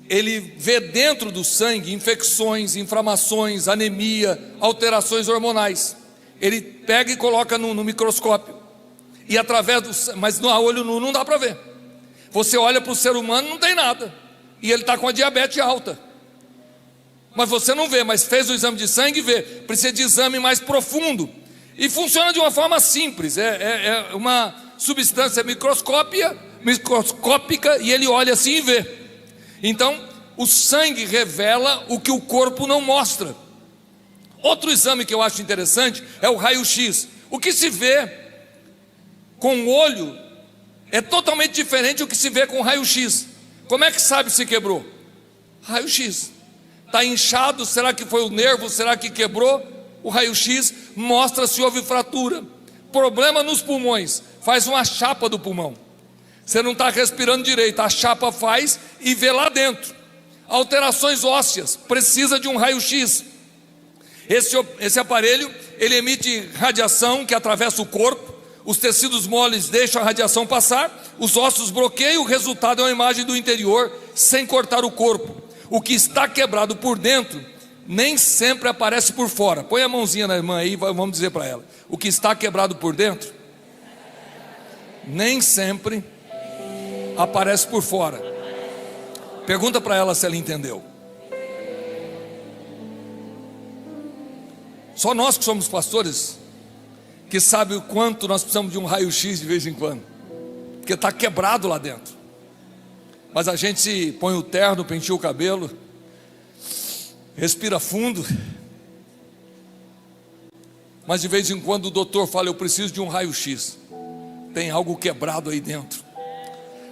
ele vê dentro do sangue infecções, inflamações, anemia, alterações hormonais. Ele pega e coloca no microscópio. E através mas no olho nu não dá para ver. Você olha para o ser humano, não tem nada. E ele está com a diabetes alta. Mas você não vê, mas fez o exame de sangue e vê. Precisa de exame mais profundo. E funciona de uma forma simples. É uma substância microscópica e ele olha assim e vê. Então, o sangue revela o que o corpo não mostra. Outro exame que eu acho interessante é o raio-x. O que se vê com o olho é totalmente diferente do que se vê com o raio-x. Como é que sabe se quebrou? Raio-x. Está inchado, será que foi o nervo, será que quebrou? O raio-x mostra se houve fratura. Problema nos pulmões, faz uma chapa do pulmão. Você não está respirando direito, a chapa faz e vê lá dentro. Alterações ósseas, precisa de um raio-x. Esse aparelho, ele emite radiação que atravessa o corpo. Os tecidos moles deixam a radiação passar, os ossos bloqueiam, o resultado é uma imagem do interior, sem cortar o corpo. O que está quebrado por dentro, nem sempre aparece por fora. Põe a mãozinha na irmã aí, vamos dizer para ela. O que está quebrado por dentro, nem sempre aparece por fora. Pergunta para ela se ela entendeu. Só nós que somos pastores que sabe o quanto nós precisamos de um raio-x de vez em quando, porque está quebrado lá dentro. Mas a gente se põe o terno, penteia o cabelo, respira fundo, mas de vez em quando o doutor fala: eu preciso de um raio-x, tem algo quebrado aí dentro.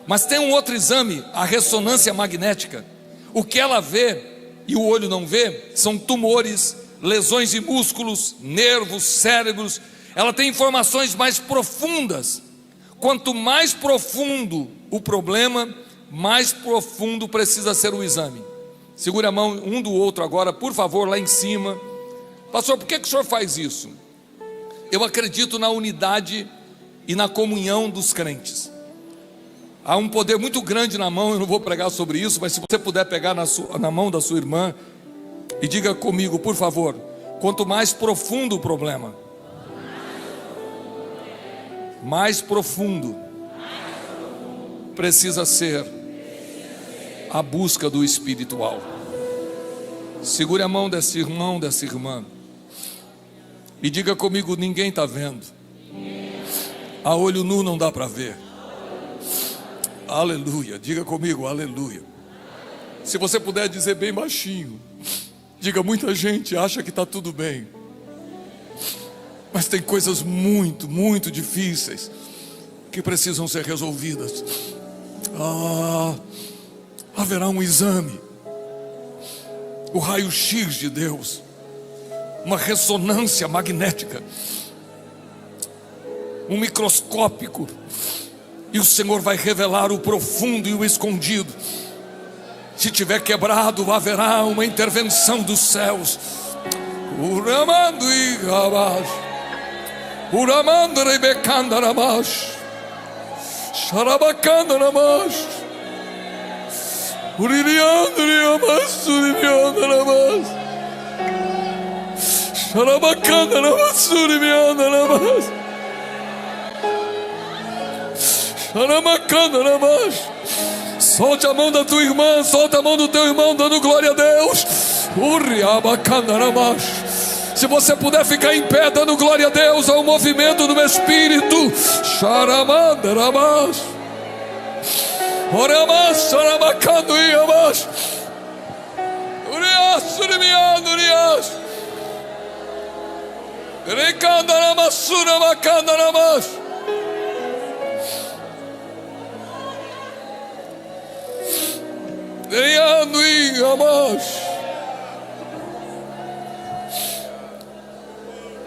Mas tem um outro exame, a ressonância magnética. O que ela vê e o olho não vê são tumores, lesões de músculos, nervos, cérebros. Ela tem informações mais profundas. Quanto mais profundo o problema, mais profundo precisa ser o exame. Segure a mão um do outro agora, por favor, lá em cima. Pastor, por que o senhor faz isso? Eu acredito na unidade e na comunhão dos crentes. Há um poder muito grande na mão. Eu não vou pregar sobre isso, mas se você puder pegar na mão da sua irmã e diga comigo, por favor: quanto mais profundo o problema, mais profundo precisa ser a busca do espiritual. Segure a mão desse irmão, dessa irmã, e diga comigo: ninguém está vendo, a olho nu não dá para ver. Aleluia, diga comigo: aleluia. Se você puder dizer bem baixinho, diga: muita gente acha que está tudo bem, mas tem coisas muito, muito difíceis que precisam ser resolvidas. Haverá um exame, o raio-x de Deus, uma ressonância magnética, um microscópico, e o Senhor vai revelar o profundo e o escondido. Se tiver quebrado, haverá uma intervenção dos céus. Uramando e rabash, uramando rebecanda rabash, xarabacanda rabash, Solte a mão da tua irmã, solta a mão do teu irmão, dando glória a Deus. Se você puder ficar em pé, dando glória a Deus, ao movimento do meu espírito.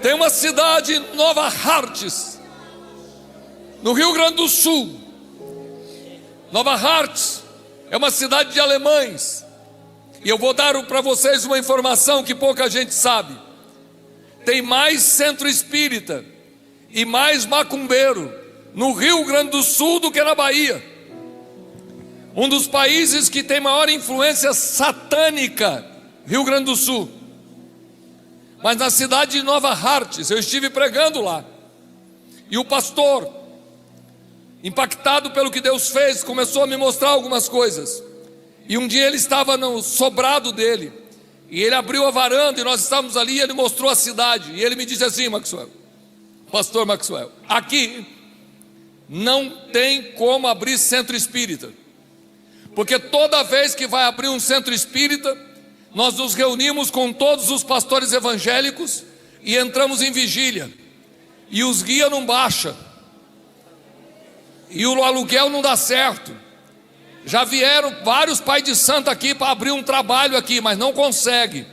Tem uma cidade, Nova Hartz, no Rio Grande do Sul. Nova Hartz é uma cidade de alemães. E eu vou dar para vocês uma informação que pouca gente sabe. Tem mais centro espírita e mais macumbeiro no Rio Grande do Sul do que na Bahia. Um dos países que tem maior influência satânica, Rio Grande do Sul. Mas na cidade de Nova Hartz, eu estive pregando lá. E o pastor, impactado pelo que Deus fez, começou a me mostrar algumas coisas. E um dia ele estava no sobrado dele. E ele abriu a varanda e nós estávamos ali e ele mostrou a cidade. E ele me disse assim: Maxwell, pastor Maxwell, aqui não tem como abrir centro espírita. Porque toda vez que vai abrir um centro espírita, nós nos reunimos com todos os pastores evangélicos e entramos em vigília. E os guias não baixam. E o aluguel não dá certo. Já vieram vários pais de santo aqui para abrir um trabalho aqui, mas não consegue.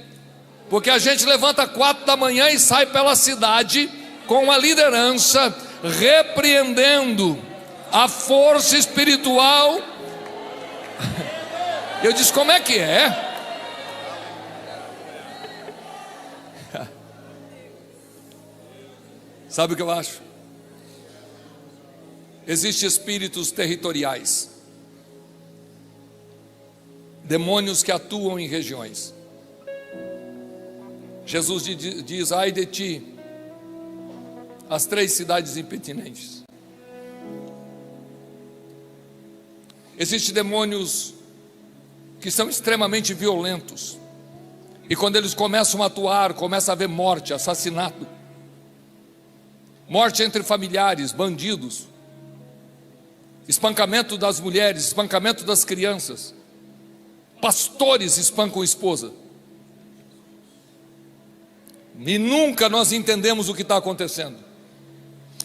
Porque a gente levanta 4 da manhã e sai pela cidade com a liderança repreendendo a força espiritual. Eu disse: como é que é? Sabe o que eu acho? Existem espíritos territoriais, demônios que atuam em regiões. Jesus diz: ai de ti, as 3 cidades impertinentes. Existem demônios que são extremamente violentos, e quando eles começam a atuar, começa a haver morte, assassinato, morte entre familiares, bandidos, espancamento das mulheres, espancamento das crianças, pastores espancam esposa, e nunca nós entendemos o que está acontecendo.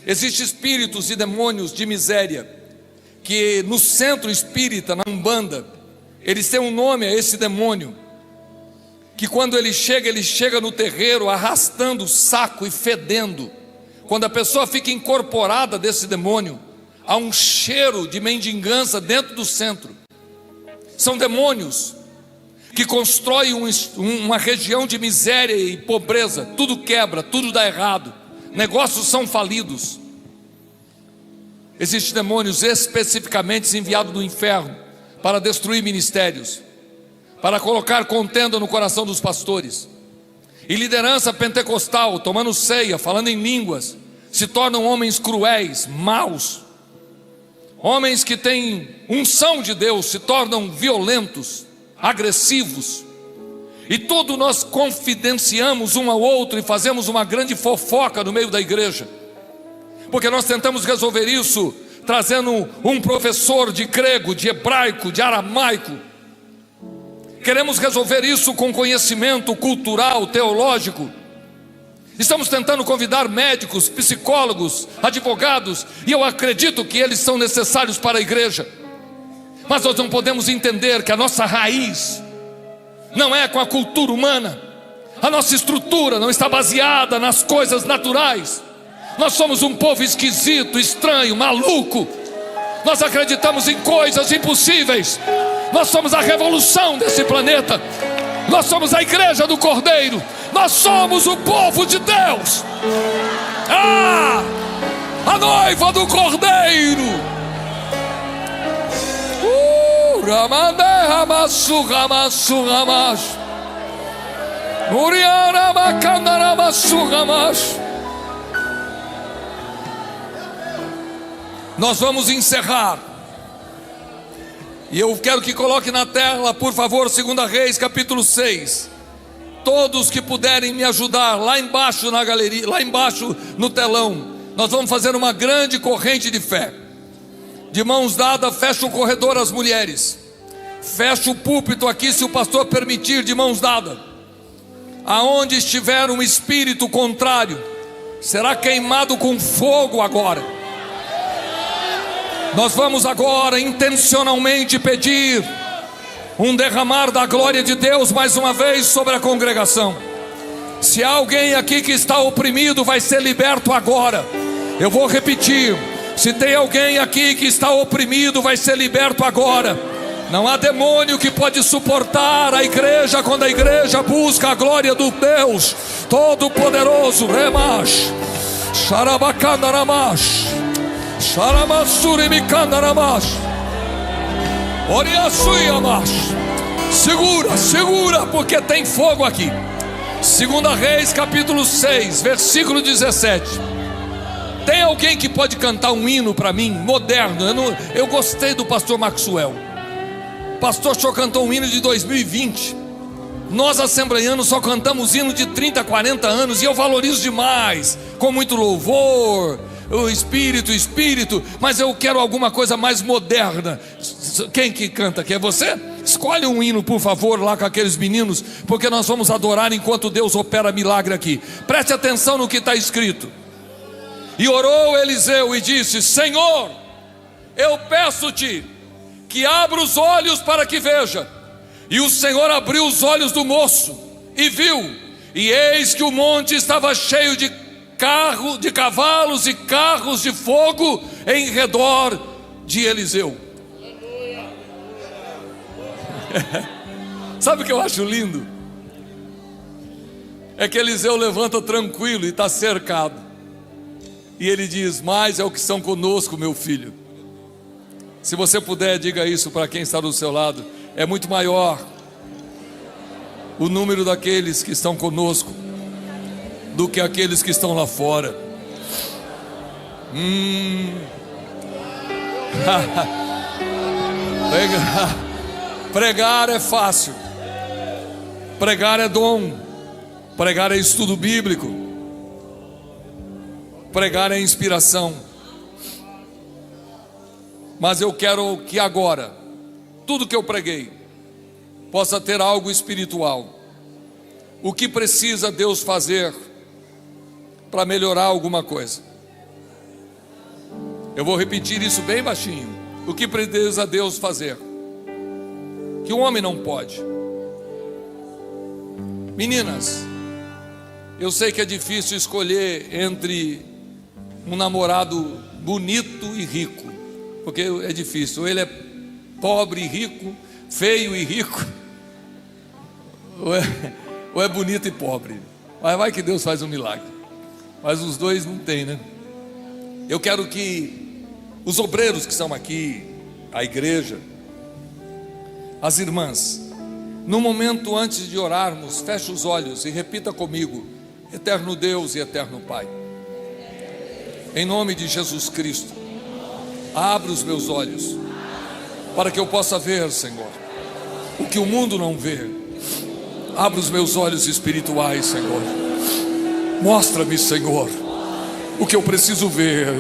Existem espíritos e demônios de miséria, que no centro espírita, na Umbanda, eles têm um nome a esse demônio, que quando ele chega no terreiro arrastando o saco e fedendo. Quando a pessoa fica incorporada desse demônio, há um cheiro de mendigança dentro do centro. São demônios que constroem uma região de miséria e pobreza. Tudo quebra, tudo dá errado, negócios são falidos. Existem demônios especificamente enviados do inferno para destruir ministérios, para colocar contenda no coração dos pastores. E liderança pentecostal, tomando ceia, falando em línguas, se tornam homens cruéis, maus. Homens que têm unção de Deus se tornam violentos, agressivos. E tudo nós confidenciamos um ao outro e fazemos uma grande fofoca no meio da igreja. Porque nós tentamos resolver isso trazendo um professor de grego, de hebraico, de aramaico. Queremos resolver isso com conhecimento cultural, teológico. Estamos tentando convidar médicos, psicólogos, advogados, e eu acredito que eles são necessários para a igreja. Mas nós não podemos entender que a nossa raiz não é com a cultura humana. A nossa estrutura não está baseada nas coisas naturais. Nós somos um povo esquisito, estranho, maluco. Nós acreditamos em coisas impossíveis. Nós somos a revolução desse planeta. Nós somos a igreja do Cordeiro. Nós somos o povo de Deus. A noiva do Cordeiro. Nós vamos encerrar. E eu quero que coloque na tela, por favor, 2 Reis, capítulo 6. Todos que puderem me ajudar, lá embaixo na galeria, lá embaixo no telão, nós vamos fazer uma grande corrente de fé. De mãos dadas, fecha o corredor as mulheres. Fecha o púlpito aqui, se o pastor permitir, de mãos dadas. Aonde estiver um espírito contrário, será queimado com fogo agora. Nós vamos agora intencionalmente pedir um derramar da glória de Deus mais uma vez sobre a congregação. Se há alguém aqui que está oprimido, vai ser liberto agora. Eu vou repetir: se tem alguém aqui que está oprimido, vai ser liberto agora. Não há demônio que pode suportar a igreja quando a igreja busca a glória do Deus Todo-Poderoso. Remash, Xarabacandaramash, Xaramassurimicandaramash, Oriaçuiamash. Segura, porque tem fogo aqui. 2 Reis, capítulo 6, versículo 17. Tem alguém que pode cantar um hino para mim, moderno? Eu gostei do pastor Maxwell. O pastor só cantou um hino de 2020. Nós assembleianos só cantamos hino de 30, 40 anos. E eu valorizo demais, com muito louvor, o espírito. Mas eu quero alguma coisa mais moderna. Quem que canta aqui? É você? Escolhe um hino, por favor, lá com aqueles meninos, porque nós vamos adorar enquanto Deus opera milagre aqui. Preste atenção no que está escrito. E orou Eliseu e disse: Senhor, eu peço-te que abra os olhos para que veja. E o Senhor abriu os olhos do moço e viu, e eis que o monte estava cheio de cavalos e carros de fogo em redor de Eliseu. Sabe o que eu acho lindo? É que Eliseu levanta tranquilo e está cercado. E ele diz: mais é o que são conosco, meu filho. Se você puder, diga isso para quem está do seu lado. É muito maior o número daqueles que estão conosco do que aqueles que estão lá fora. Pregar é fácil. Pregar é dom. Pregar é estudo bíblico. Pregar é inspiração. Mas eu quero que agora, tudo que eu preguei possa ter algo espiritual. O que precisa Deus fazer para melhorar alguma coisa? Eu vou repetir isso bem baixinho. O que precisa Deus fazer que o homem não pode? Meninas, eu sei que é difícil escolher entre um namorado bonito e rico, porque é difícil. Ou ele é pobre e rico, feio e rico, ou é bonito e pobre. Mas vai que Deus faz um milagre. Mas os dois não tem, né? Eu quero que os obreiros que estão aqui, a igreja, as irmãs, no momento antes de orarmos, feche os olhos e repita comigo: eterno Deus e eterno Pai, em nome de Jesus Cristo, abre os meus olhos para que eu possa ver, Senhor, o que o mundo não vê. Abre os meus olhos espirituais, Senhor. Mostra-me, Senhor, o que eu preciso ver,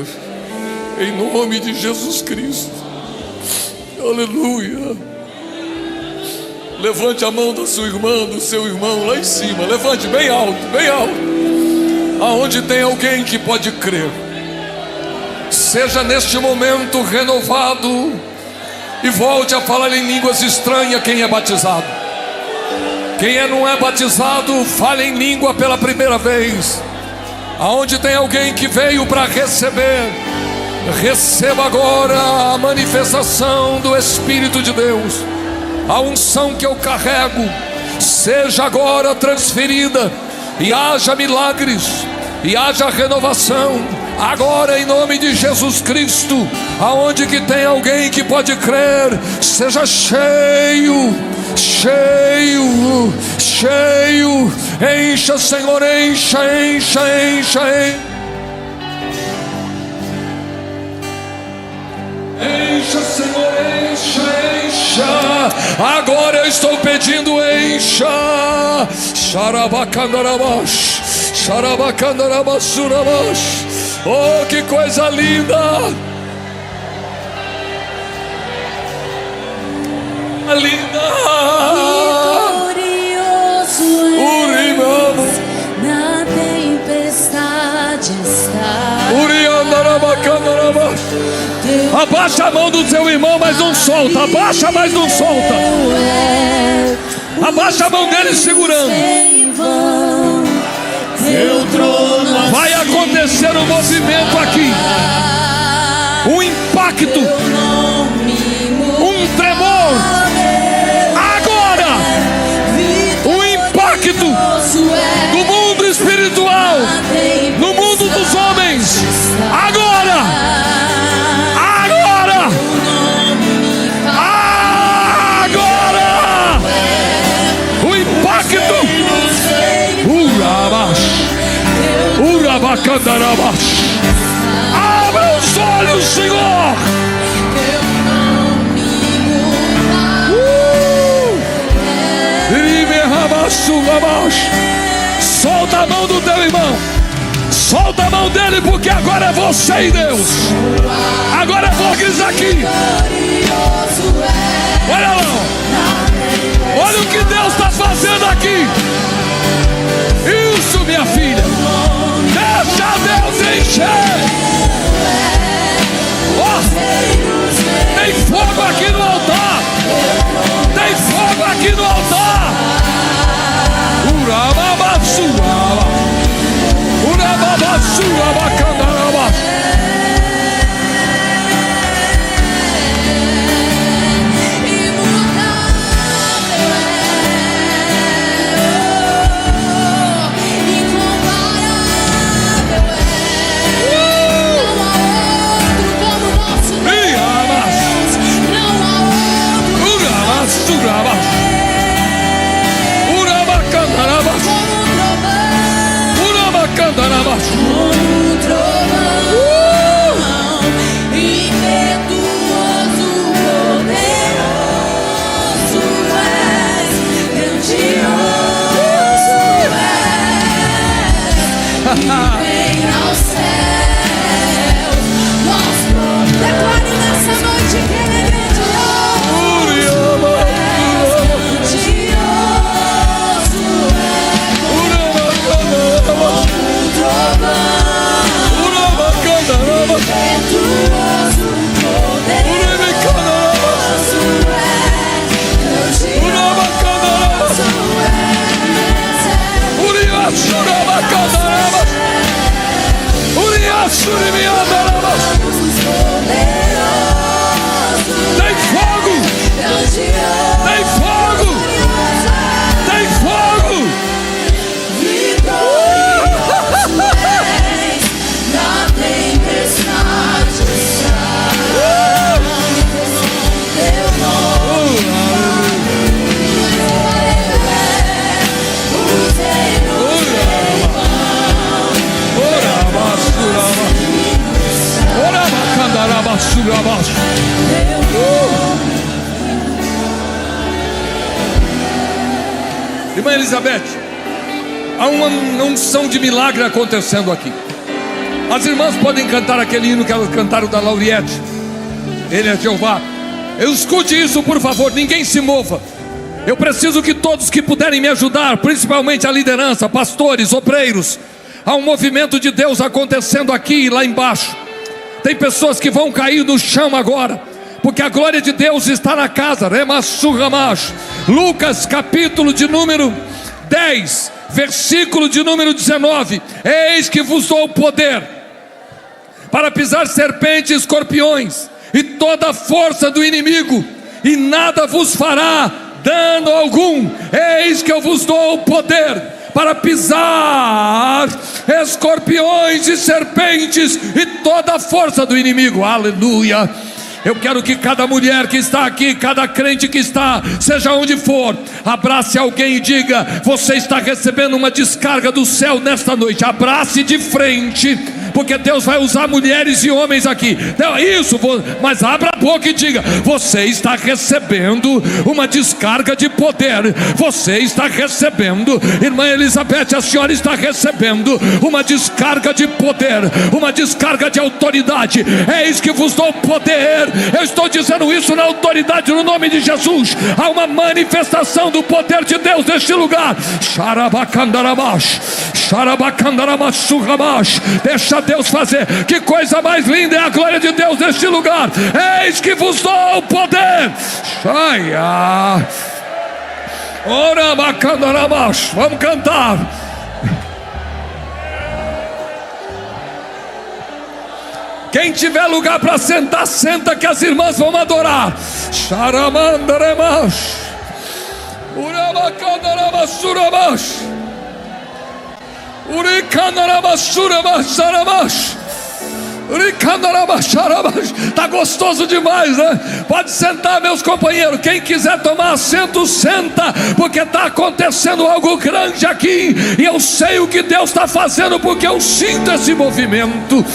em nome de Jesus Cristo. Aleluia. Levante a mão da sua irmã, do seu irmão lá em cima. Levante bem alto, bem alto. Aonde tem alguém que pode crer, seja neste momento renovado e volte a falar em línguas estranhas. Quem é batizado, quem não é batizado, fale em língua pela primeira vez. Aonde tem alguém que veio para receber, receba agora a manifestação do Espírito de Deus. A unção que eu carrego seja agora transferida, e haja milagres, e haja renovação, Agora, em nome de Jesus Cristo, aonde que tem alguém que pode crer, seja cheio, cheio, cheio. Encha, Senhor, encha, encha, encha, encha. Encha, Senhor, encha, encha. Agora eu estou pedindo, encha. Xarabacandarabash, xarabacandarabassurabash. Oh, que coisa linda! Linda! Vitorioso és, na tempestade está. Abaixa a mão do seu irmão, mas não solta. Abaixa, mas não solta. Abaixa a mão dele segurando. Vai acontecer um movimento aqui, um impacto, um tremor. Agora, um impacto do mundo espiritual, no mundo dos homens. Agora, agora, agora, o impacto. Abra os olhos, Senhor. Solta a mão do teu irmão. Solta a mão dele, porque agora é você e Deus. Agora é vocês aqui. Olha lá. Olha o que Deus está fazendo aqui. Isso, minha filha. Deixa Deus encher. Oh, tem fogo aqui no altar. Tem fogo aqui no altar. Urababassuaba. Urababassuaba candaraba. Um trovão impetuoso, poderoso és, grandioso és, e vem aos céus. Nós declare nessa noite que Ele é grandioso. Tem fogo! Tem fogo! Tem fogo! Na tempestade teu nome, Irmã Elizabeth, há uma unção de milagre acontecendo aqui. As irmãs podem cantar aquele hino que elas cantaram da Lauriette. Ele é Jeová. Eu escute isso, por favor, ninguém se mova. Eu preciso que todos que puderem me ajudar, principalmente a liderança, pastores, obreiros. Há um movimento de Deus acontecendo aqui e lá embaixo. Tem pessoas que vão cair no chão agora, porque a glória de Deus está na casa. Lucas capítulo de número 10, versículo de número 19. Eis que vos dou poder para pisar serpentes e escorpiões e toda a força do inimigo, e nada vos fará dano algum. Eis que eu vos dou o poder para pisar escorpiões e serpentes e toda a força do inimigo. Aleluia. Eu quero que cada mulher que está aqui, cada crente que está, seja onde for, abrace alguém e diga: você está recebendo uma descarga do céu nesta noite. Abrace de frente, porque Deus vai usar mulheres e homens aqui. Isso, mas abra a boca e diga: você está recebendo uma descarga de poder. Você está recebendo, irmã Elizabeth, a senhora está recebendo uma descarga de poder, uma descarga de autoridade. Eis que vos dou poder. Eu estou dizendo isso na autoridade, no nome de Jesus. Há uma manifestação do poder de Deus neste lugar. Deixa Deus fazer. Que coisa mais linda é a glória de Deus neste lugar. Eis que vos dou o poder. Vamos cantar. Quem tiver lugar para sentar, senta, que as irmãs vão adorar. Xaramandaremash, Urabacandarabassuramash, Uricandarabassuramash, Está gostoso demais, né? Pode sentar, meus companheiros. Quem quiser tomar assento, senta, porque está acontecendo algo grande aqui. E eu sei o que Deus está fazendo, porque eu sinto esse movimento.